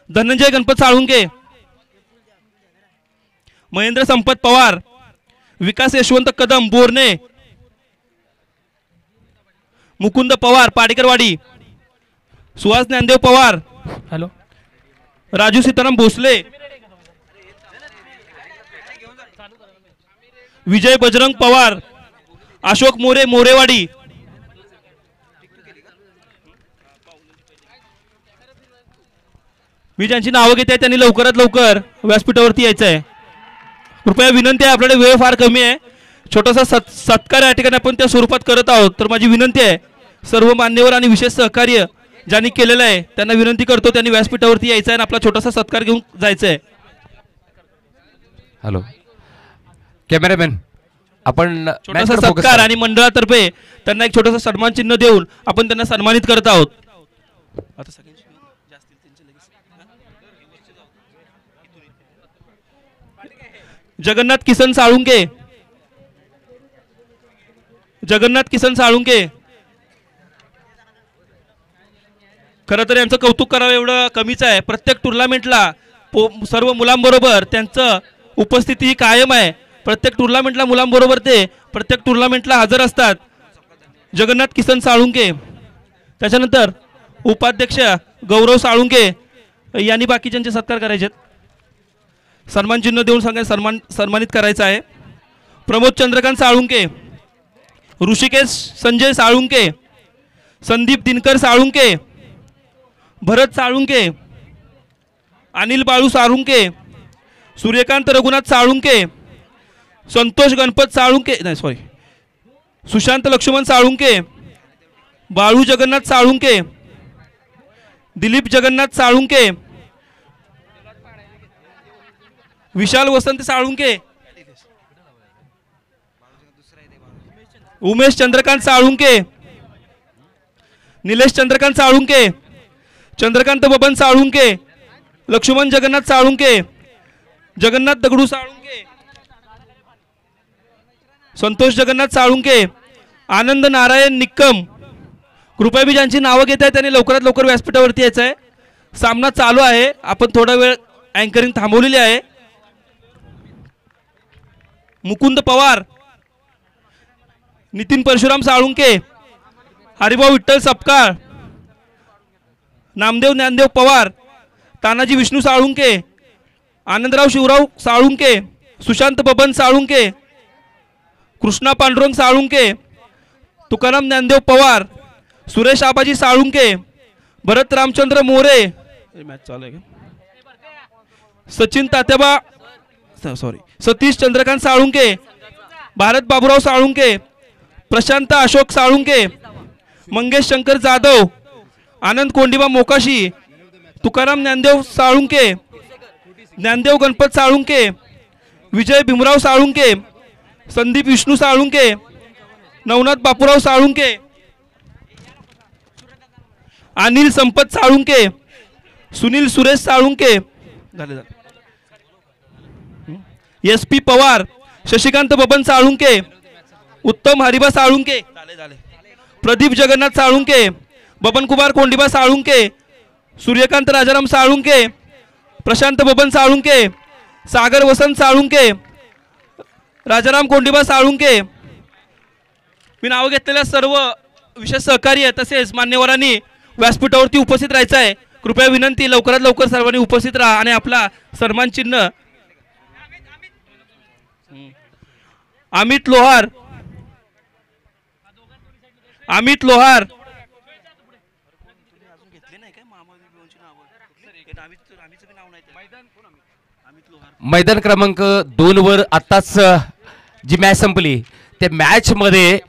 धनंजय गणपत साळुंके, महेंद्र संपत पवार, विकास यशवंत कदम बोरणे, मुकुंद पवार पाडेकरवाडी, सुहास ज्ञानदेव पवार,
हॅलो
राजू सीताराम भोसले, विजय बजरंग पवार, अशोक मोरे मोरेवाडी, मी ज्यांची नावं घेते त्यांनी लवकरात लवकर व्यासपीठावरती यायचं आहे. कृपया विनंती आहे आपल्याकडे वेळ फार कमी आहे. छोटासा सत्कार या ठिकाणी आपण त्या स्वरूपात करत आहोत तर माझी विनंती आहे सर्व मान्यवर आणि विशेष सहकार्य ज्यांनी केलेलं आहे त्यांना विनंती करतो त्यांनी व्यासपीठावरती यायचं आहे आणि आपला छोटासा सत्कार घेऊन जायचं आहे.
हॅलो कॅमेरामॅन आपण
छोटासा सत्कार आणि मंडळातर्फे त्यांना एक छोटासा सन्मान चिन्ह देऊन आपण त्यांना सन्मानित करत आहोत. आता जगन्नाथ किसन साळुंके, जगन्नाथ किसन साळुंके. खरं तर यांचं कौतुक करावं एवढं कमीच आहे. प्रत्येक टुर्नामेंटला सर्व मुलांबरोबर त्यांचं उपस्थिती ही कायम आहे. प्रत्येक टुर्नामेंटला मुलांबरोबर ते प्रत्येक टुर्नामेंटला हजर असतात. जगन्नाथ किसन साळुंके. त्याच्यानंतर उपाध्यक्ष गौरव साळुंके यांनी बाकीच्यांचे सत्कार करायचे. सन्मान चिन्ह देऊन सन्मानित करायचं आहे. प्रमोद चंद्रकांत साळुंके, ऋषिकेश संजय साळुंके, संदीप दिनकर साळुंके, भरत साळुंके, अनिल बाळू साळुंके, सूर्यकांत रघुनाथ साळुंके, संतोष गणपत साळुंके, नाही सॉरी, सुशांत लक्ष्मण साळुंके, बाळू जगन्नाथ साळुंके, दिलीप जगन्नाथ साळुंके, विशाल वसंत साळुंके, उमेश चंद्रकांत साळुंके, निलेश चंद्रकांत साळुंके, चंद्रकांत बबन साळुंके, लक्ष्मण जगन्नाथ साळुंके, जगन्नाथ दगडू साळुंके, संतोष जगन्नाथ साळुंके, आनंद नारायण निक्कम. कृपया मी ज्यांची नावं घेत आहे त्यांनी लवकरात लवकर व्यासपीठावरती यायचं आहे. सामना चालू आहे, आपण थोडा वेळ अँकरिंग थांबवलेली आहे. मुकुंद पवार, नितीन परशुराम साळुंके, हरिभाऊ विठ्ठल सपकाळ, नामदेव ज्ञानदेव पवार, तानाजी विष्णू साळुंके, आनंदराव शिवराव साळुंके, सुशांत बबन साळुंके, कृष्णा पांडुरंग साळुंके, तुकाराम ज्ञानदेव पवार, सुरेश आबाजी साळुंके, भरत रामचंद्र मोरे, मॅच चालू आहे का, सचिन तात्याबा सॉरी सतीश चंद्रकांत साळुंके, भारत बाबूराव साळुंके, प्रशांत अशोक साळुंके, मंगेश शंकर जाधव, आनंद कोंडिबा मोकाशी, तुकाराम ज्ञानदेव साळुंके, ज्ञानदेव गणपत साळुंके, विजय भीमराव साळुंके, संदीप विष्णू साळुंके, नवनाथ बापूराव साळुंके, अनिल संपत साळुंके, सुनील सुरेश साळुंके, एस पी पवार, शशिकांत बबन साळुंके, उत्तम हरिबा साळुंके, प्रदीप जगन्नाथ साळुंके, बबन कुमार कोंडिबा साळुंके, सूर्यकांत राजाराम साळुंके, प्रशांत बबन साळुंके, सागर वसंत साळुंके, राजाराम कोंडिबा साळुंके. मी नाव घेतलेल्या सर्व विशेष सहकारी तसेच मान्यवरांनी व्यासपीठावरती उपस्थित राहायचं आहे. कृपया विनंती, लवकरात लवकर सर्वांनी उपस्थित राहा आणि आपला सन्मान चिन्ह अमित लोहार, अमित लोहार,
मैदान क्रमांक 2 वर आताच जी मॅच संपली त्या मॅच मध्ये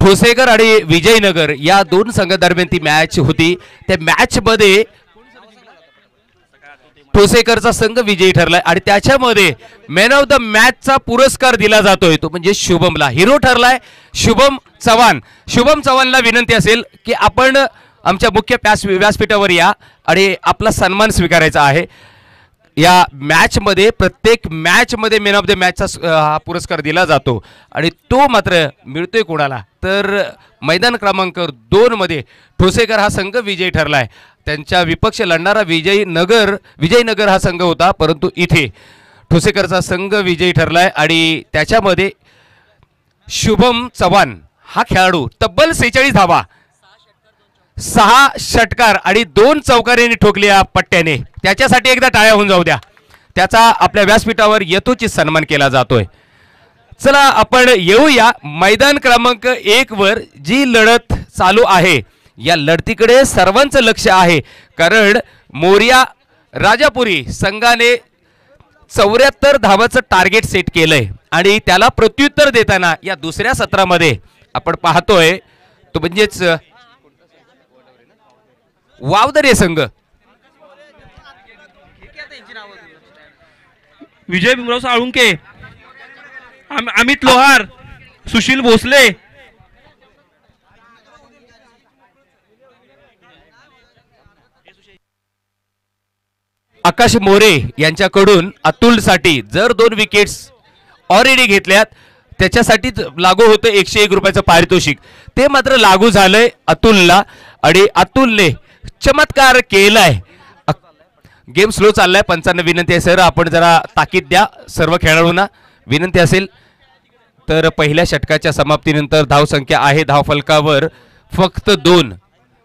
ठोसेकर आणि विजयनगर या दोन संघादरम्यान ती मॅच होती. त्या मॅच मध्ये ठोसेकरचा संघ विजयी ठरलाय आणि त्याच्यामध्ये मॅन ऑफ द मॅचचा पुरस्कार दिला जातोय तो म्हणजे शुभमला. हिरो ठरलाय शुभम चव्हाण. शुभम चव्हाणला विनंती असेल की आपण आमच्या मुख्य व्यासपीठावर या आणि आपला सन्मान स्वीकारायचा आहे. या मॅच मध्ये प्रत्येक मॅच मध्ये मॅन ऑफ द मॅचचा हा पुरस्कार दिला जातो आणि तो मात्र मिळतोय कोणाला तर मैदान क्रमांक 2 मध्ये ठोसेकर हा संघ विजयी ठरलाय. त्यांच्या विपक्ष लढणारा विजयनगर हा संघ होता, परंतु इथे ठोसेकरचा संघ विजयी ठरलाय आणि त्याच्यामध्ये शुभम चव्हाण हा खेळाडू तब्बल 46 धावा, 6 षटकार आणि 2 चौकारीने ठोकले या पट्ट्याने. त्याच्यासाठी एकदा टाळ्या होऊन जाऊ द्या. त्याचा आपल्या व्यासपीठावर यथोचित सन्मान केला जातोय. चला आपण येऊया मैदान क्रमांक 1 वर जी लढत चालू आहे या लढतीकडे सर्वांचं लक्ष आहे, कारण मोरिया राजापुरी संघाने 74 धावाचं टार्गेट सेट केलंय आणि त्याला प्रत्युत्तर देताना या दुसऱ्या सत्रामध्ये आपण पाहतोय तो म्हणजेच वावदरे संघ.
विजय भीमराव साळुंके, अमित लोहार, सुशील भोसले,
आकाश मोरे यांच्याकडून अतुलसाठी जर 2 विकेट्स ऑलरेडी घेतल्यात त्याच्यासाठीच लागू होतं 101 रुपयाचं पारितोषिक. ते मात्र लागू झालंय अतुलला आणि अतुलने चमत्कार केलाय. गेम स्लो चाललाय. पंचांना विनंती आहे सर आपण जरा ताकीद द्या. सर्व खेळाडूंना विनंती असेल तर पहिल्या षटकाच्या समाप्तीनंतर धावसंख्या आहे धावफलकावर फक्त 2.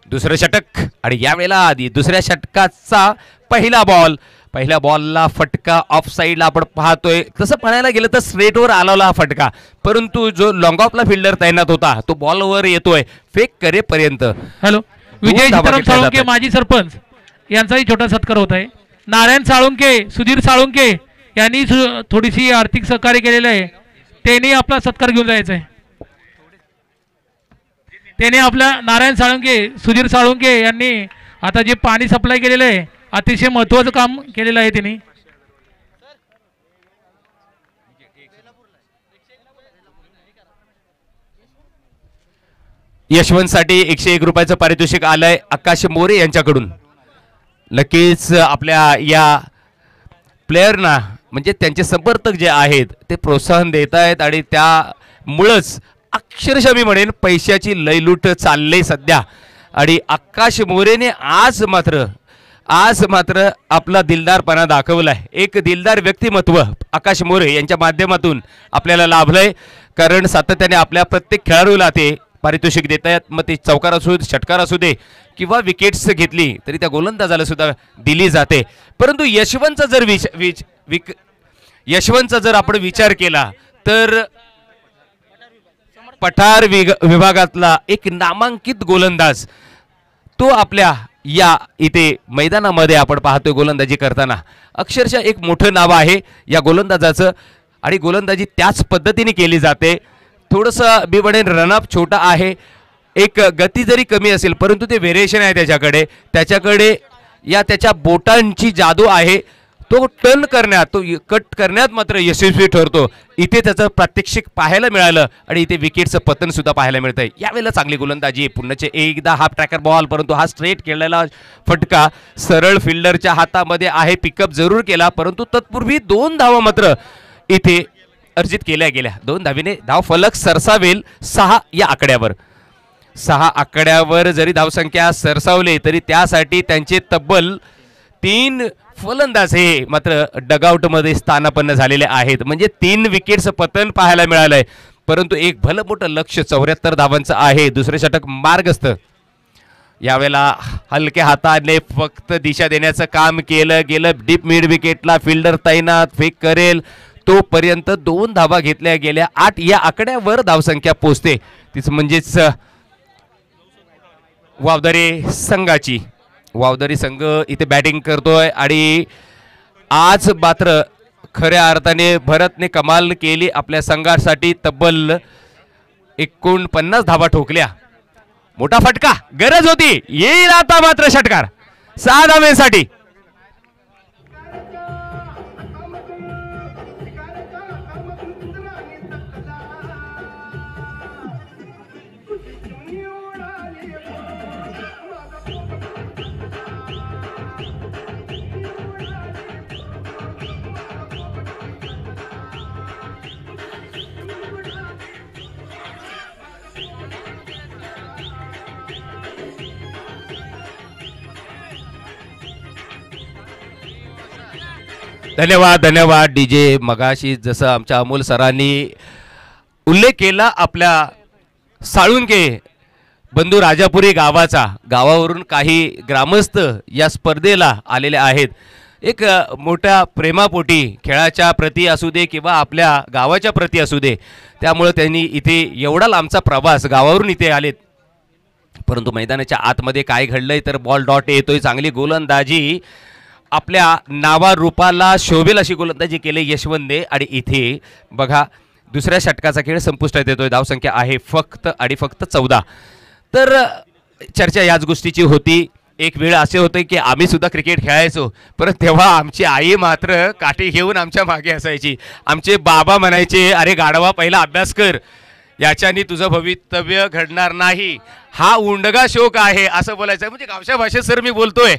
दुसरं षटक आणि यावेळेला आधी दुसऱ्या षटकाचा पहिला बॉल पहिल्या बॉलला फटका ऑफ साईडला आपण पाहतोय. तसं म्हणायला गेलं तर स्ट्रेटवर आलेला हा फटका, परंतु जो लॉंग ऑफला फिल्डर तैनात होता तो बॉलवर येतोय फेक करेपर्यंत.
हॅलो, विजय सीताराम साळुंके माजी सरपंच यांचाही छोटा सत्कार होत आहे. नारायण साळुंके, सुधीर साळुंके यांनी थोडीशी आर्थिक सहकार्य केलेलं आहे, त्यांनी आपला सत्कार घेऊन जायचा आहे. त्याने आपल्या नारायण साळुंके, सुधीर साळुंके यांनी आता जे पाणी सप्लाय केलेलं आहे अतिशय महत्त्वाचं काम केलेलं आहे त्यांनी.
यशवंतसाठी 101 रुपयाचं पारितोषिक आलंय आकाश मोरे यांच्याकडून. नक्कीच आपल्या या प्लेयरना म्हणजे त्यांचे समर्थक जे आहेत ते प्रोत्साहन देत आहेत आणि त्यामुळंच अक्षरशः मी म्हणेन पैशाची लयलूट चालले सध्या. आणि आकाश मोरेने आज मात्र आपला दिलदारपणा दाखवलाय. एक दिलदार व्यक्तिमत्व आकाश मोरे यांच्या माध्यमातून आपल्याला लाभलंय, कारण सातत्याने आपल्या प्रत्येक खेळाडूला ते पारितोषिक देत आहेत. मग ते चौकार असू दे, षटकार असू दे किंवा विकेट्स घेतली तरी त्या गोलंदाजाला सुद्धा दिली जाते. परंतु यशवंतचा जर आपण विचार केला तर पठार विभागातला एक नामांकित गोलंदाज, तो आपल्या या इथे मैदानामध्ये आपण पाहतोय गोलंदाजी करताना. अक्षरशः एक मोठं नाव आहे या गोलंदाजाचं आणि गोलंदाजी त्याच पद्धतीने केली जाते. थोडंसं मी म्हणेन रनअप छोटा आहे, एक गती जरी कमी असेल परंतु ते व्हेरिएशन आहे त्याच्याकडे या त्याच्या बोटांची जादू आहे. तो टर्न करण्यात, तो कट करण्यात मात्र यशस्वी ठरतो. इथे त्याचं प्रात्यक्षिक पाहायला मिळालं आणि इथे विकेटचं पतन सुद्धा पाहायला मिळतंय. यावेळेला चांगली गोलंदाजी, पुन्हाचे एकदा हाफ ट्रॅकर बॉल, परंतु हा स्ट्रेट केलेला फटका सरळ फिल्डरच्या हातामध्ये आहे. पिकअप जरूर केला परंतु तत्पूर्वी 2 धावा मात्र इथे अर्जित केल्या गेल्या. 2 धावीने धाव फलक सरसावेल 6 या आकड्यावर. 6 आकड्यावर जरी धावसंख्या सरसावले तरी त्यासाठी त्यांचे तब्बल 3 फलंदाज हे मात्र डगआउटमध्ये स्थानापन्न झालेले आहेत. म्हणजे 3 विकेट्स पतन पाहायला मिळालंय. परंतु एक भलं मोठं लक्ष 74 धावांचं आहे. दुसरे षटक मार्गस्थ. यावेळेला हलक्या हाताने फक्त दिशा देण्याचं काम केलं गेलं. डीप मिड विकेटला फिल्डर तैनात, फेक करेल तोपर्यंत 2 धावा घेतल्या गेल्या. 8 या आकड्यावर धावसंख्या पोहोचते. तीच म्हणजेच वावदरी संघ इथे बॅटिंग करतोय आणि आज मात्र खऱ्या अर्थाने भरतने कमाल केली. आपल्या संघासाठी तब्बल 49 धावा ठोकल्या. मोठा फटका, गरज होती, येईल आता मात्र षटकार 6 धावांसाठी. धन्यवाद डीजे. मगाशी जसं आमच्या अमोल सरांनी उल्लेख केला आपल्या साळुंके बंधू राजापुरी गावावरून काही ग्रामस्थ या स्पर्धेला आलेले आहेत. एक मोठ्या प्रेमापोटी खेळाच्या प्रती असू दे किंवा आपल्या गावाच्या प्रती असू दे, त्यामुळे त्यांनी इथे एवढा लांबचा प्रवास गावावरून इथे आलेत. परंतु मैदानाच्या आतमध्ये काय घडलंय तर बॉल डॉट येतोय. चांगली गोलंदाजी, आपल्या नावारूपाला शोभेल अशी गोलंदाजी केली यशवंतने. आणि इथे बघा दुसऱ्या षटकाचा खेळ संपुष्टात येतोय. धावसंख्या आहे फक्त 14. तर चर्चा याच गोष्टीची होती. एक वेळ असे होते की आम्ही सुद्धा क्रिकेट खेळायचो, परंतु तेव्हा आमची आई मात्र काठी घेऊन आमच्या मागे असायची. आमचे बाबा म्हणायचे, अरे गाढवा पहिला अभ्यास कर, याच्याने तुझं भवितव्य घडणार नाही, हा उंडगा शोक आहे असं बोलायचं. म्हणजे गावच्या भाषेत सर मी बोलतोय.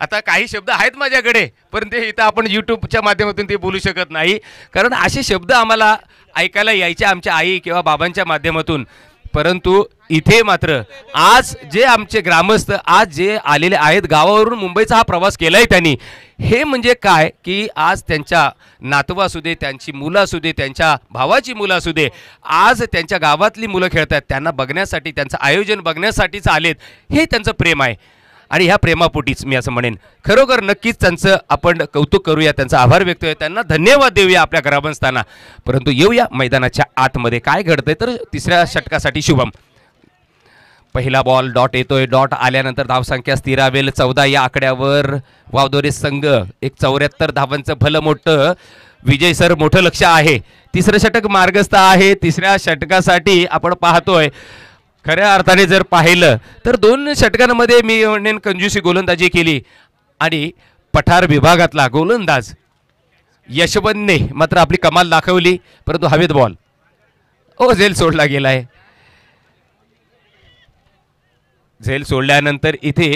आता काही शब्द आहेत माझ्याकडे पण ते इथं आपण यूट्यूबच्या माध्यमातून ते बोलू शकत नाही, कारण असे शब्द आम्हाला ऐकायला यायचे आमच्या आई किंवा बाबांच्या माध्यमातून. परंतु इथे मात्र आज जे आमचे ग्रामस्थ आज जे आलेले आहेत गावावरून मुंबईचा हा प्रवास केलाय त्यांनी, हे म्हणजे काय की आज त्यांच्या नातवा असू दे, त्यांची मुलं असू दे, त्यांच्या भावाची मुलं असू दे, आज त्यांच्या गावातली मुलं खेळतात, त्यांना बघण्यासाठी त्यांचं आयोजन बघण्यासाठीच आलेत. हे त्यांचं प्रेम आहे. आणि ह्या प्रेमापोटीच मी असं म्हणेन खरोखर नक्कीच त्यांचं आपण कौतुक करूया, त्यांचा आभार व्यक्त करूया, त्यांना धन्यवाद देऊया आपल्या ग्रामस्थांना. परंतु येऊया मैदानाच्या आतमध्ये काय घडतंय. तर तिसऱ्या षटकासाठी शुभम, पहिला बॉल डॉट येतोय, डॉट आल्यानंतर धावसंख्या स्थिरावेल 14 या आकड्यावर. वावदोरे संघ एक 74 धावांचं भलं मोठं विजय सर मोठं लक्ष आहे. तिसरं षटक मार्गस्थ आहे. तिसऱ्या षटकासाठी आपण पाहतोय खऱ्या अर्थाने जर पाहिलं तर 2 षटकांमध्ये मी म्हणेन कंजूसी गोलंदाजी केली आणि पठार विभागातला गोलंदाज यशवंतने मात्र आपली कमाल दाखवली. परंतु हवेत बॉल झेल सोडला गेलाय. झेल सोडल्यानंतर इथे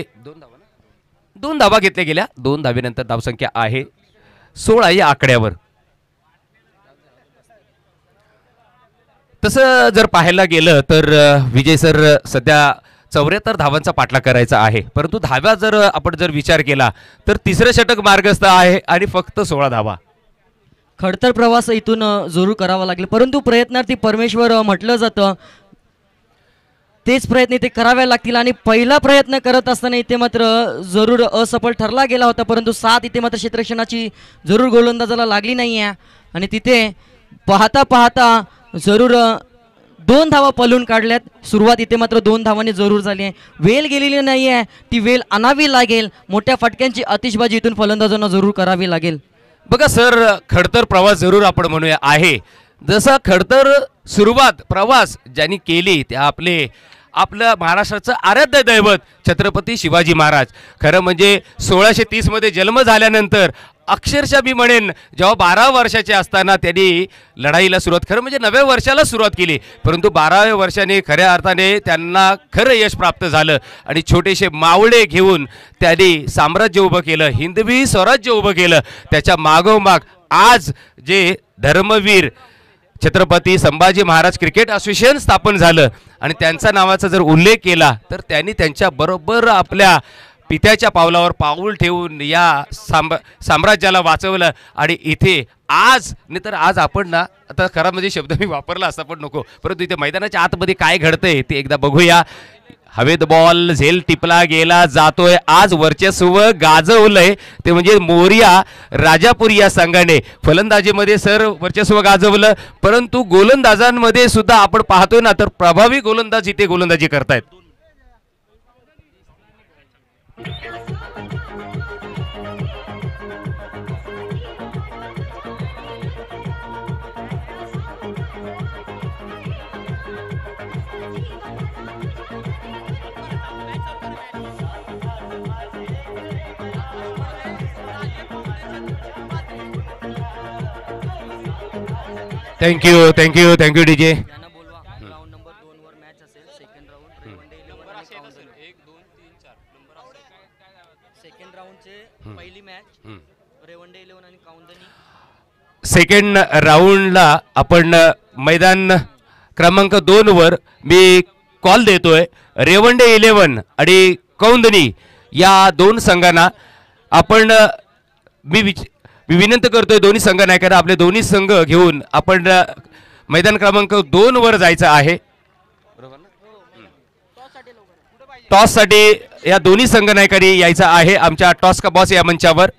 2 धावा घेतल्या गेल्या. 2 धावेनंतर धावसंख्या आहे 16 या आकड्यावर. तसं जर पाहायला गेलं तर विजय सर सध्या 74 धावांचा पाठलाग करायचा आहे. परंतु धाव्या जर आपण जर विचार केला तर तिसरं षटक मार्गस्थ आहे आणि फक्त 16 धावा.
खडतर प्रवास इथून जरूर करावा लागेल, परंतु प्रयत्नार्थी परमेश्वर म्हटलं जातं. तेच प्रयत्न इथे करावे लागतील आणि पहिला प्रयत्न करत असताना इथे मात्र जरूर असफल ठरला गेला होता. परंतु 7 इथे मात्र क्षेत्ररक्षणाची जरूर गोलंदाजाला लागली नाही आहे आणि तिथे पाहता पाहता जरूर 2 धावा पलून काढल्यात. सुरुवात इथे मात्र 2 धावांनी जरूर झाली आहे. वेल गेलेली नाही आहे, ती वेल आणावी लागेल. मोठ्या फटक्यांची आतिषबाजी इथून फलंदाजांना जरूर करावी लागेल.
बघा सर, खडतर प्रवास जरूर आपण म्हणूया आहे. जसा खडतर सुरुवात प्रवास ज्यांनी केली त्या आपलं महाराष्ट्राचं आराध्य दैवत छत्रपती शिवाजी महाराज. खरं म्हणजे 1630 मध्ये जन्म झाल्यानंतर अक्षरशः मी म्हणेन जेव्हा 12 वर्षाचे असताना त्यांनी लढाईला सुरुवात, खरं म्हणजे 9व्या वर्षाला सुरुवात केली. परंतु 12व्या वर्षाने खऱ्या अर्थाने त्यांना खरं यश प्राप्त झालं आणि छोटेसे मावळे घेऊन त्यांनी साम्राज्य उभं केलं, हिंदवी स्वराज्य उभं केलं. त्याच्या मागोमाग आज जे धर्मवीर छत्रपती संभाजी महाराज क्रिकेट असोसिएशन स्थापन झालं आणि त्यांचा नावाचा जर उल्लेख केला तर त्यांनी त्यांच्या बरोबर आपल्या पित्याच्या पावलावर पाऊल ठेवून या साम्राज्याला वाचवलं. आणि इथे आज नाही तर आज आपण ना, आता खरा म्हणजे शब्द मी वापरला असता पण नको, परंतु इथे मैदानाच्या आतमध्ये काय घडतंय ते एकदा बघूया. हवेत बॉल झेल टिपला गेला जातोय. आज वर्चस्व गाजवलंय ते म्हणजे मोरिया राजापूर या संघाने. फलंदाजीमध्ये सर वर्चस्व गाजवलं, परंतु गोलंदाजांमध्ये सुद्धा आपण पाहतोय ना तर प्रभावी गोलंदाज इथे गोलंदाजी करतायत. Thank you DJ.
राऊंड नंबर 2 वर मॅच असेल. सेकंड राऊंड रेवंडे 11 आणि काउंटनी. 1 2 3 4 सेकंड राऊंडचे पहिली मॅच रेवंडे 11 आणि काउंटनी.
सेकंड राऊंडला आपण मैदान क्रमांक 2 वर मी कॉल देतोय. रेवंडे 11 आणि कौंदनी या 2 संघांना आपण मी विनंती करतोय दोन्ही संघ नायकांना आपले दोन्ही संघ घेऊन आपण मैदान क्रमांक 2 वर जायचं आहे. टॉस साठी या दोन्ही संघ नायकांनी यायचं आहे आमच्या टॉस का बॉस या मंचावर.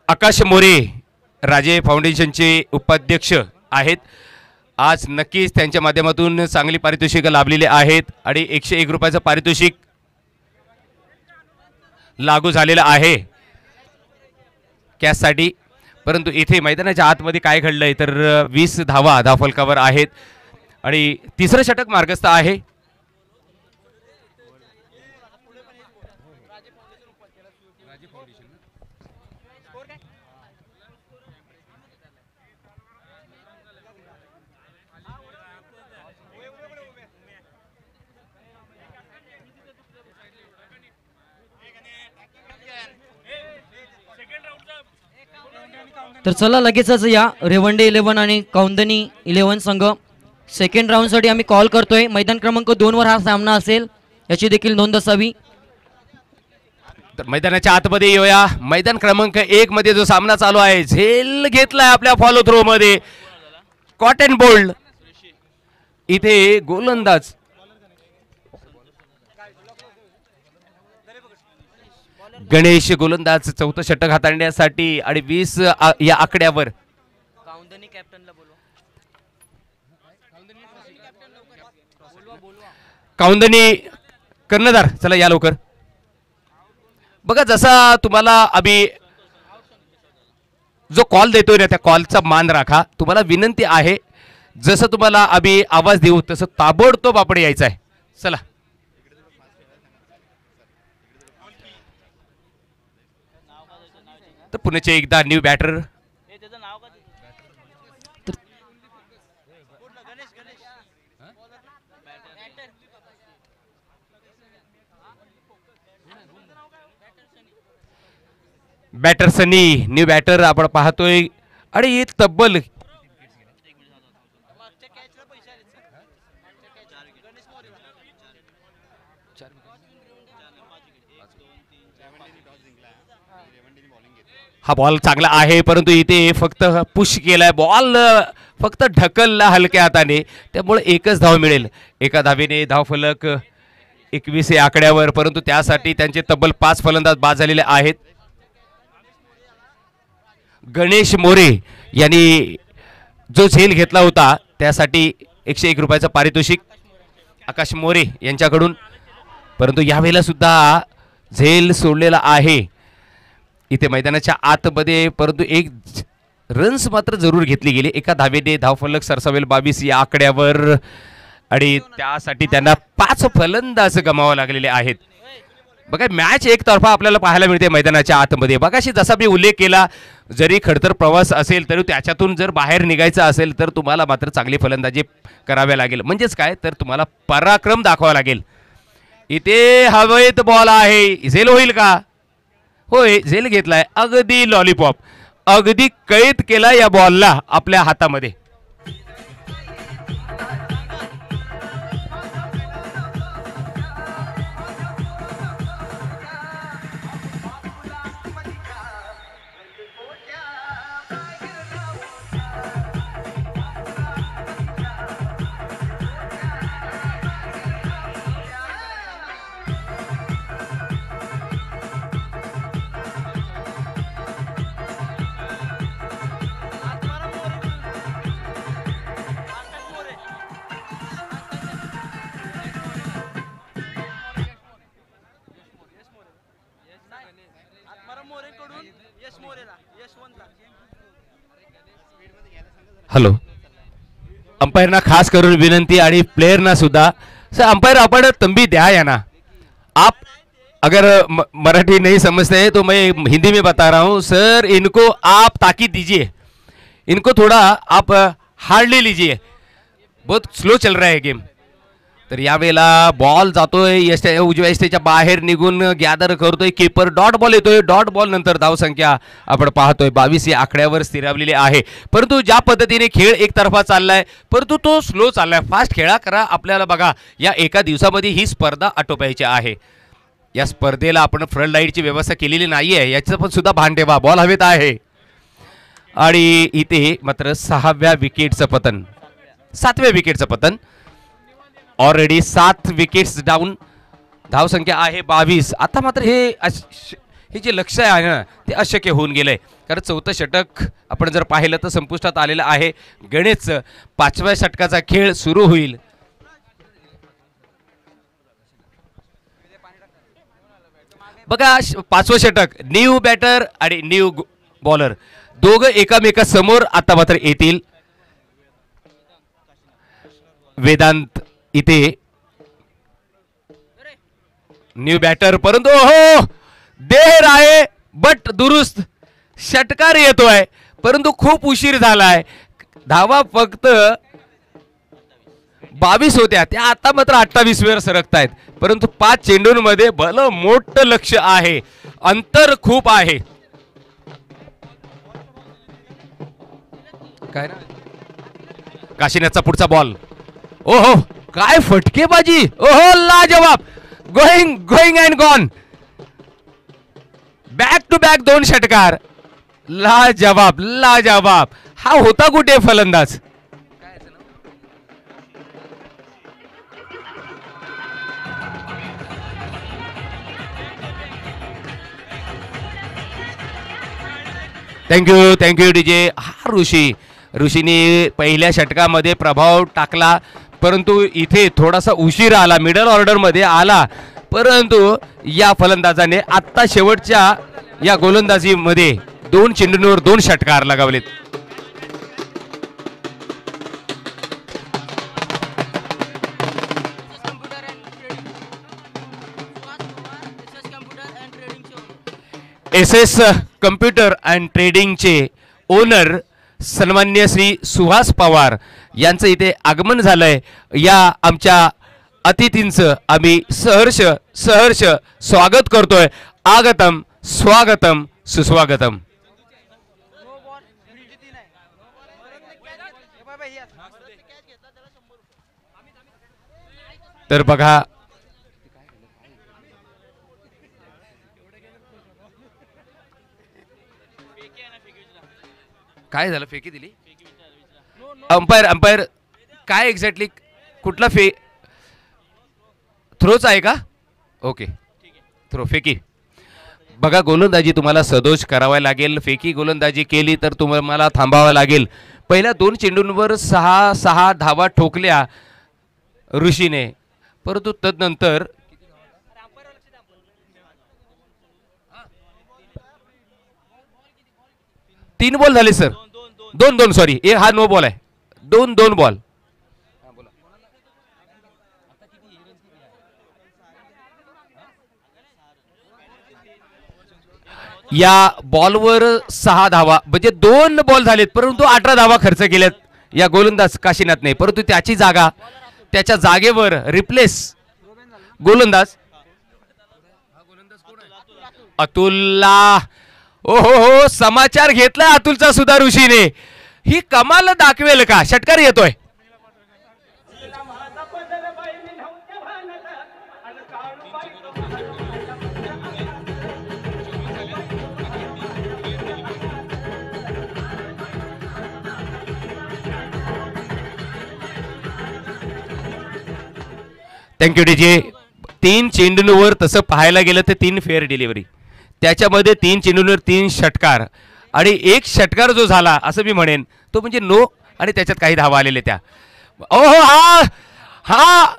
आकाश मोरे राजे फाउंडेशनचे उपाध्यक्ष आहेत. आज नक्कीच त्यांच्या माध्यमातून चांगली पारितोषिक लाभलेली आहेत आणि 101 रुपयाचं पारितोषिक लागू झालेलं आहे कॅशसाठी. परंतु इथे मैदानाच्या आतमध्ये काय घडलंय तर 20 धावा धावफलकावर आहेत आणि तिसरं षटक मार्गस्थ आहे.
तर चला लगेचच या रेवंडे 11 आणि कौंदनी 11 संघ सेकंड राऊंडसाठी आम्ही कॉल करतोय. मैदान क्रमांक 2 वर हा सामना असेल, याची देखील नोंद असावी.
तर मैदानाच्या आतमध्ये येऊया. मैदान क्रमांक 1 मध्ये जो सामना चालू आहे, झेल घेतलाय आपल्या फॉलो थ्रो मध्ये कॉटन बोल्ड. इथे गोलंदाज गणेश गोलंदाज चौथं षटक हाताळण्यासाठी आणि 20 या आकड्यावर. कौंदनी कर्णधार चला या लवकर. बघा जसा तुम्हाला आम्ही जो कॉल देतोय ना त्या कॉलचा मान राखा. तुम्हाला विनंती आहे जसं तुम्हाला आम्ही आवाज देऊ तसं ताबडतोब आपण यायचं आहे. चला तर पुण्याचे एकदा न्यू बॅटर बॅटर सनी न्यू बॅटर आपण पाहतोय आणि तब्बल हा बॉल चांगला आहे परंतु इथे फक्त पुश केलाय बॉल फक्त ढकलला हलक्या हाताने त्यामुळे एकच धाव मिळेल. एका धावेने धावफलक 21 या आकड्यावर परंतु त्यासाठी त्यांचे तब्बल 5 फलंदाज बाद झालेले आहेत. गणेश मोरे यांनी जो झेल घेतला होता त्यासाठी 101 रुपयाचं पारितोषिक आकाश मोरे यांच्याकडून परंतु यावेळेला सुद्धा झेल सोडलेला आहे इथे मैदानाच्या आतमध्ये परंतु एक रन्स मात्र जरूर घेतली गेली. एका धावेने धावफलक सरसावेल 22 या आकड्यावर आणि त्यासाठी त्यांना 5 फलंदाज गमावा लागलेले आहेत. बघा मॅच एकतर्फा आपल्याला पाहायला मिळते मैदानाच्या आतमध्ये. बघाशी जसा मी उल्लेख केला जरी खडतर प्रवास असेल तरी त्याच्यातून जर बाहेर निघायचं असेल तर तुम्हाला मात्र चांगली फलंदाजी कराव्या लागेल. म्हणजेच काय तर तुम्हाला पराक्रम दाखवावा लागेल. इथे हवेत बॉल आहे झेल होईल का? होय झेल घेतलाय अगदी लॉलीपॉप अगदी कैद केला या बॉलला आपल्या हातामध्ये. हॅलो अंपायरना खास करून विनंती आणि प्लेयरना सुद्धा सर अंपायर आपण तंबी द्या या ना. आप अगर मराठी नहीं समझते तो मैं हिंदी में बता रहा हूँ सर. इनको आप ताकीद दीजिए इनको थोड़ा आप हार्डली लीजिए बहुत स्लो चल रहा है गेम. तर यावेळेला बॉल जातोय उजव्या यष्टीच्या बाहेर निघून गॅदर करतोय कीपर डॉट बॉल येतोय. डॉट बॉल नंतर धावसंख्या आपण पाहतोय 22 या आकड्यावर स्थिरावलेली आहे. परंतु ज्या पद्धतीने खेळ एकतर्फा चाललाय परंतु तो स्लो चाललाय. फास्ट खेळा करा. आपल्याला बघा या एका दिवसामध्ये ही स्पर्धा आटोपायची आहे. या स्पर्धेला आपण फ्रंट लाईटची व्यवस्था केलेली नाहीये याचं पण सुद्धा भान ठेवा. बॉल हवेत आहे आणि इथे मात्र 6व्या विकेटचं पतन 7व्या विकेटचं पतन. Already 7 wickets down. धावसंख्या आहे 22. आता मात्र हे जे लक्ष्य आहे ना ते अशक्य होऊन गेलंय कारण चौथं षटक आपण जर पाहिलं तर संपुष्टात आलेलं आहे. गणेशचं 5व्या षटकाचा खेळ सुरू होईल. बघा 5वं षटक न्यू बॅटर आणि न्यू बॉलर दोघं एकामेका समोर आता मात्र येतील. वेदांत इथे न्यू बॅटर परंतु हो देर आहे बट दुरुस्त षटकार येतोय परंतु खूप उशीर झालाय. धावा फक्त 22 होत्या त्या आता मात्र 28 वर सरकतायत परंतु 5 चेंडूंमध्ये भलं मोठं लक्ष आहे. अंतर खूप आहे. काय ना काशीनाथचा पुढचा बॉल. ओहो काय फटकेबाजी. ओहो लाजवाब going and gone. Back to back 2 षटकार. लाजवाब लाजवाब. हा होता कुठे फलंदाज? Thank you DJ. हा ऋषीने पहिल्या षटकामध्ये प्रभाव टाकला, परंतु इथे थोडासा उशीर आला, मिडल ऑर्डरमध्ये आला, परंतु या फलंदाजाने आत्ता शेवटच्या या गोलंदाजीमध्ये 2 चेंडूंवर 2 षटकार लगावलेत. SS कम्प्युटर अँड ट्रेडिंगचे ओनर सन्मान्य श्री सुहास पवार यांचं इथे आगमन झालंय. या आमच्या अतिथींचं आम्ही सहर्ष स्वागत करतोय. आगतम स्वागतम सुस्वागतम. तर बघा काय झालं, फेकी दिली. अंपायर काय एक्झॅक्टली कुठला थ्रोच आहे का? ओके, थ्रो फेकी. बघा गोलंदाजी तुम्हाला सदोष करावा लागेल. फेकी गोलंदाजी केली तर तुम्हाला थांबावं लागेल. पहिल्या 2 चेंडूंवर 6 धावा ठोकल्या ऋषीने, परंतु तदनंतर 3 बॉल झाले सर. 2 सॉरी, हा नो बॉल आहे. 2 बॉल. या बॉलवर 6 धावा म्हणजे 2 बॉल झालेत, परंतु 18 धावा खर्च केल्यात या गोलंदाज काशीनाथने. परंतु त्याची जागा, त्याच्या जागेवर रिप्लेस गोलंदाज अतुलला. हो, समाचार घेतला अतुलचा सुद्धा ऋषीने. ही कमाल दाखवेल का? षटकार येतोय. Thank you DJ. 3 चेंडूंवर तसं पाहायला गेलं तर 3 फेअर डिलिव्हरी, त्याच्यामध्ये 3 चेंडूंवर 3 षटकार आणि 1 षटकार जो झाला असं मी म्हणेन तो म्हणजे नो, आणि त्याच्यात काही धावा आलेल्या त्या. ओहो, हा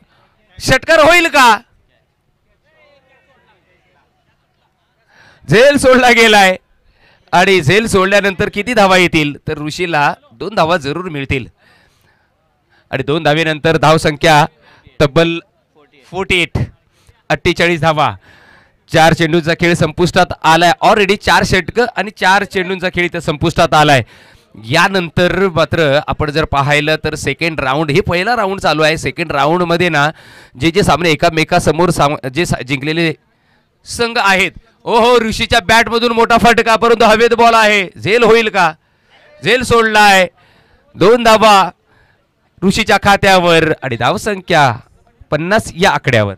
षटकार होईल का? झेल सोडला गेलाय, आणि झेल सोडल्यानंतर किती धावा येतील तर ऋषीला 2 धावा जरूर मिळतील. आणि 2 धावेनंतर धावसंख्या तब्बल 48 धावा. 4 चेंडूंचा खेळ संपुष्टात आलाय. ऑलरेडी 4 षटकं आणि 4 चेंडूंचा खेळ इथं संपुष्टात आलाय. यानंतर मात्र आपण जर पाहिलं तर सेकंड राऊंड, हे पहिला राऊंड चालू आहे. सेकंड राऊंड मध्ये ना जे सामने एकामेकासमोर जे जिंकलेले संघ आहेत. ओहो, ऋषीच्या बॅट मधून मोठा फटका, परंतु हवेत बॉल आहे. झेल होईल का? झेल सोडलाय. 2 धावा ऋषीच्या खात्यावर आणि धावसंख्या 50 या आकड्यावर.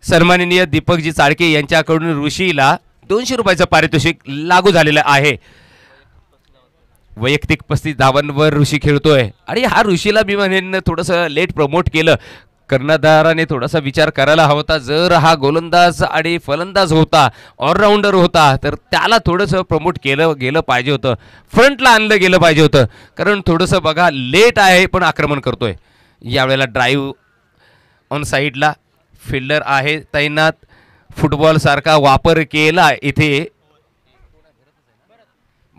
सन्माननीय दीपकजी चाळके यांच्याकडून ऋषीला 200 रुपयाचं पारितोषिक लागू झालेलं आहे. वैयक्तिक 35 धावांवर ऋषी खेळतोय, आणि हा ऋषीला मी म्हणेन थोडंसं लेट प्रमोट केलं. कर्णधाराने थोडासा विचार करायला हवा होता. जर हा गोलंदाज आणि फलंदाज होता, ऑलराऊंडर होता, तर त्याला थोडंसं प्रमोट केलं गेलं पाहिजे होतं, फ्रंटला आणलं गेलं पाहिजे होतं. कारण थोडंसं बघा लेट आहे पण आक्रमण करतोय. यावेळेला ड्राईव्ह ऑन साईडला, फिल्डर आहे तैनात. फुटबॉल सारखा वापर केला इथे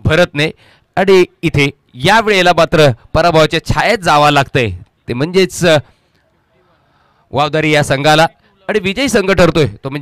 भरतने, आणि इथे या वेळेला मात्र पराभवाच्या छायेत जावं लागतंय. ते म्हणजेच वावदारी या संघाला, आणि विजयी संघ ठरतोय तो म्हणजे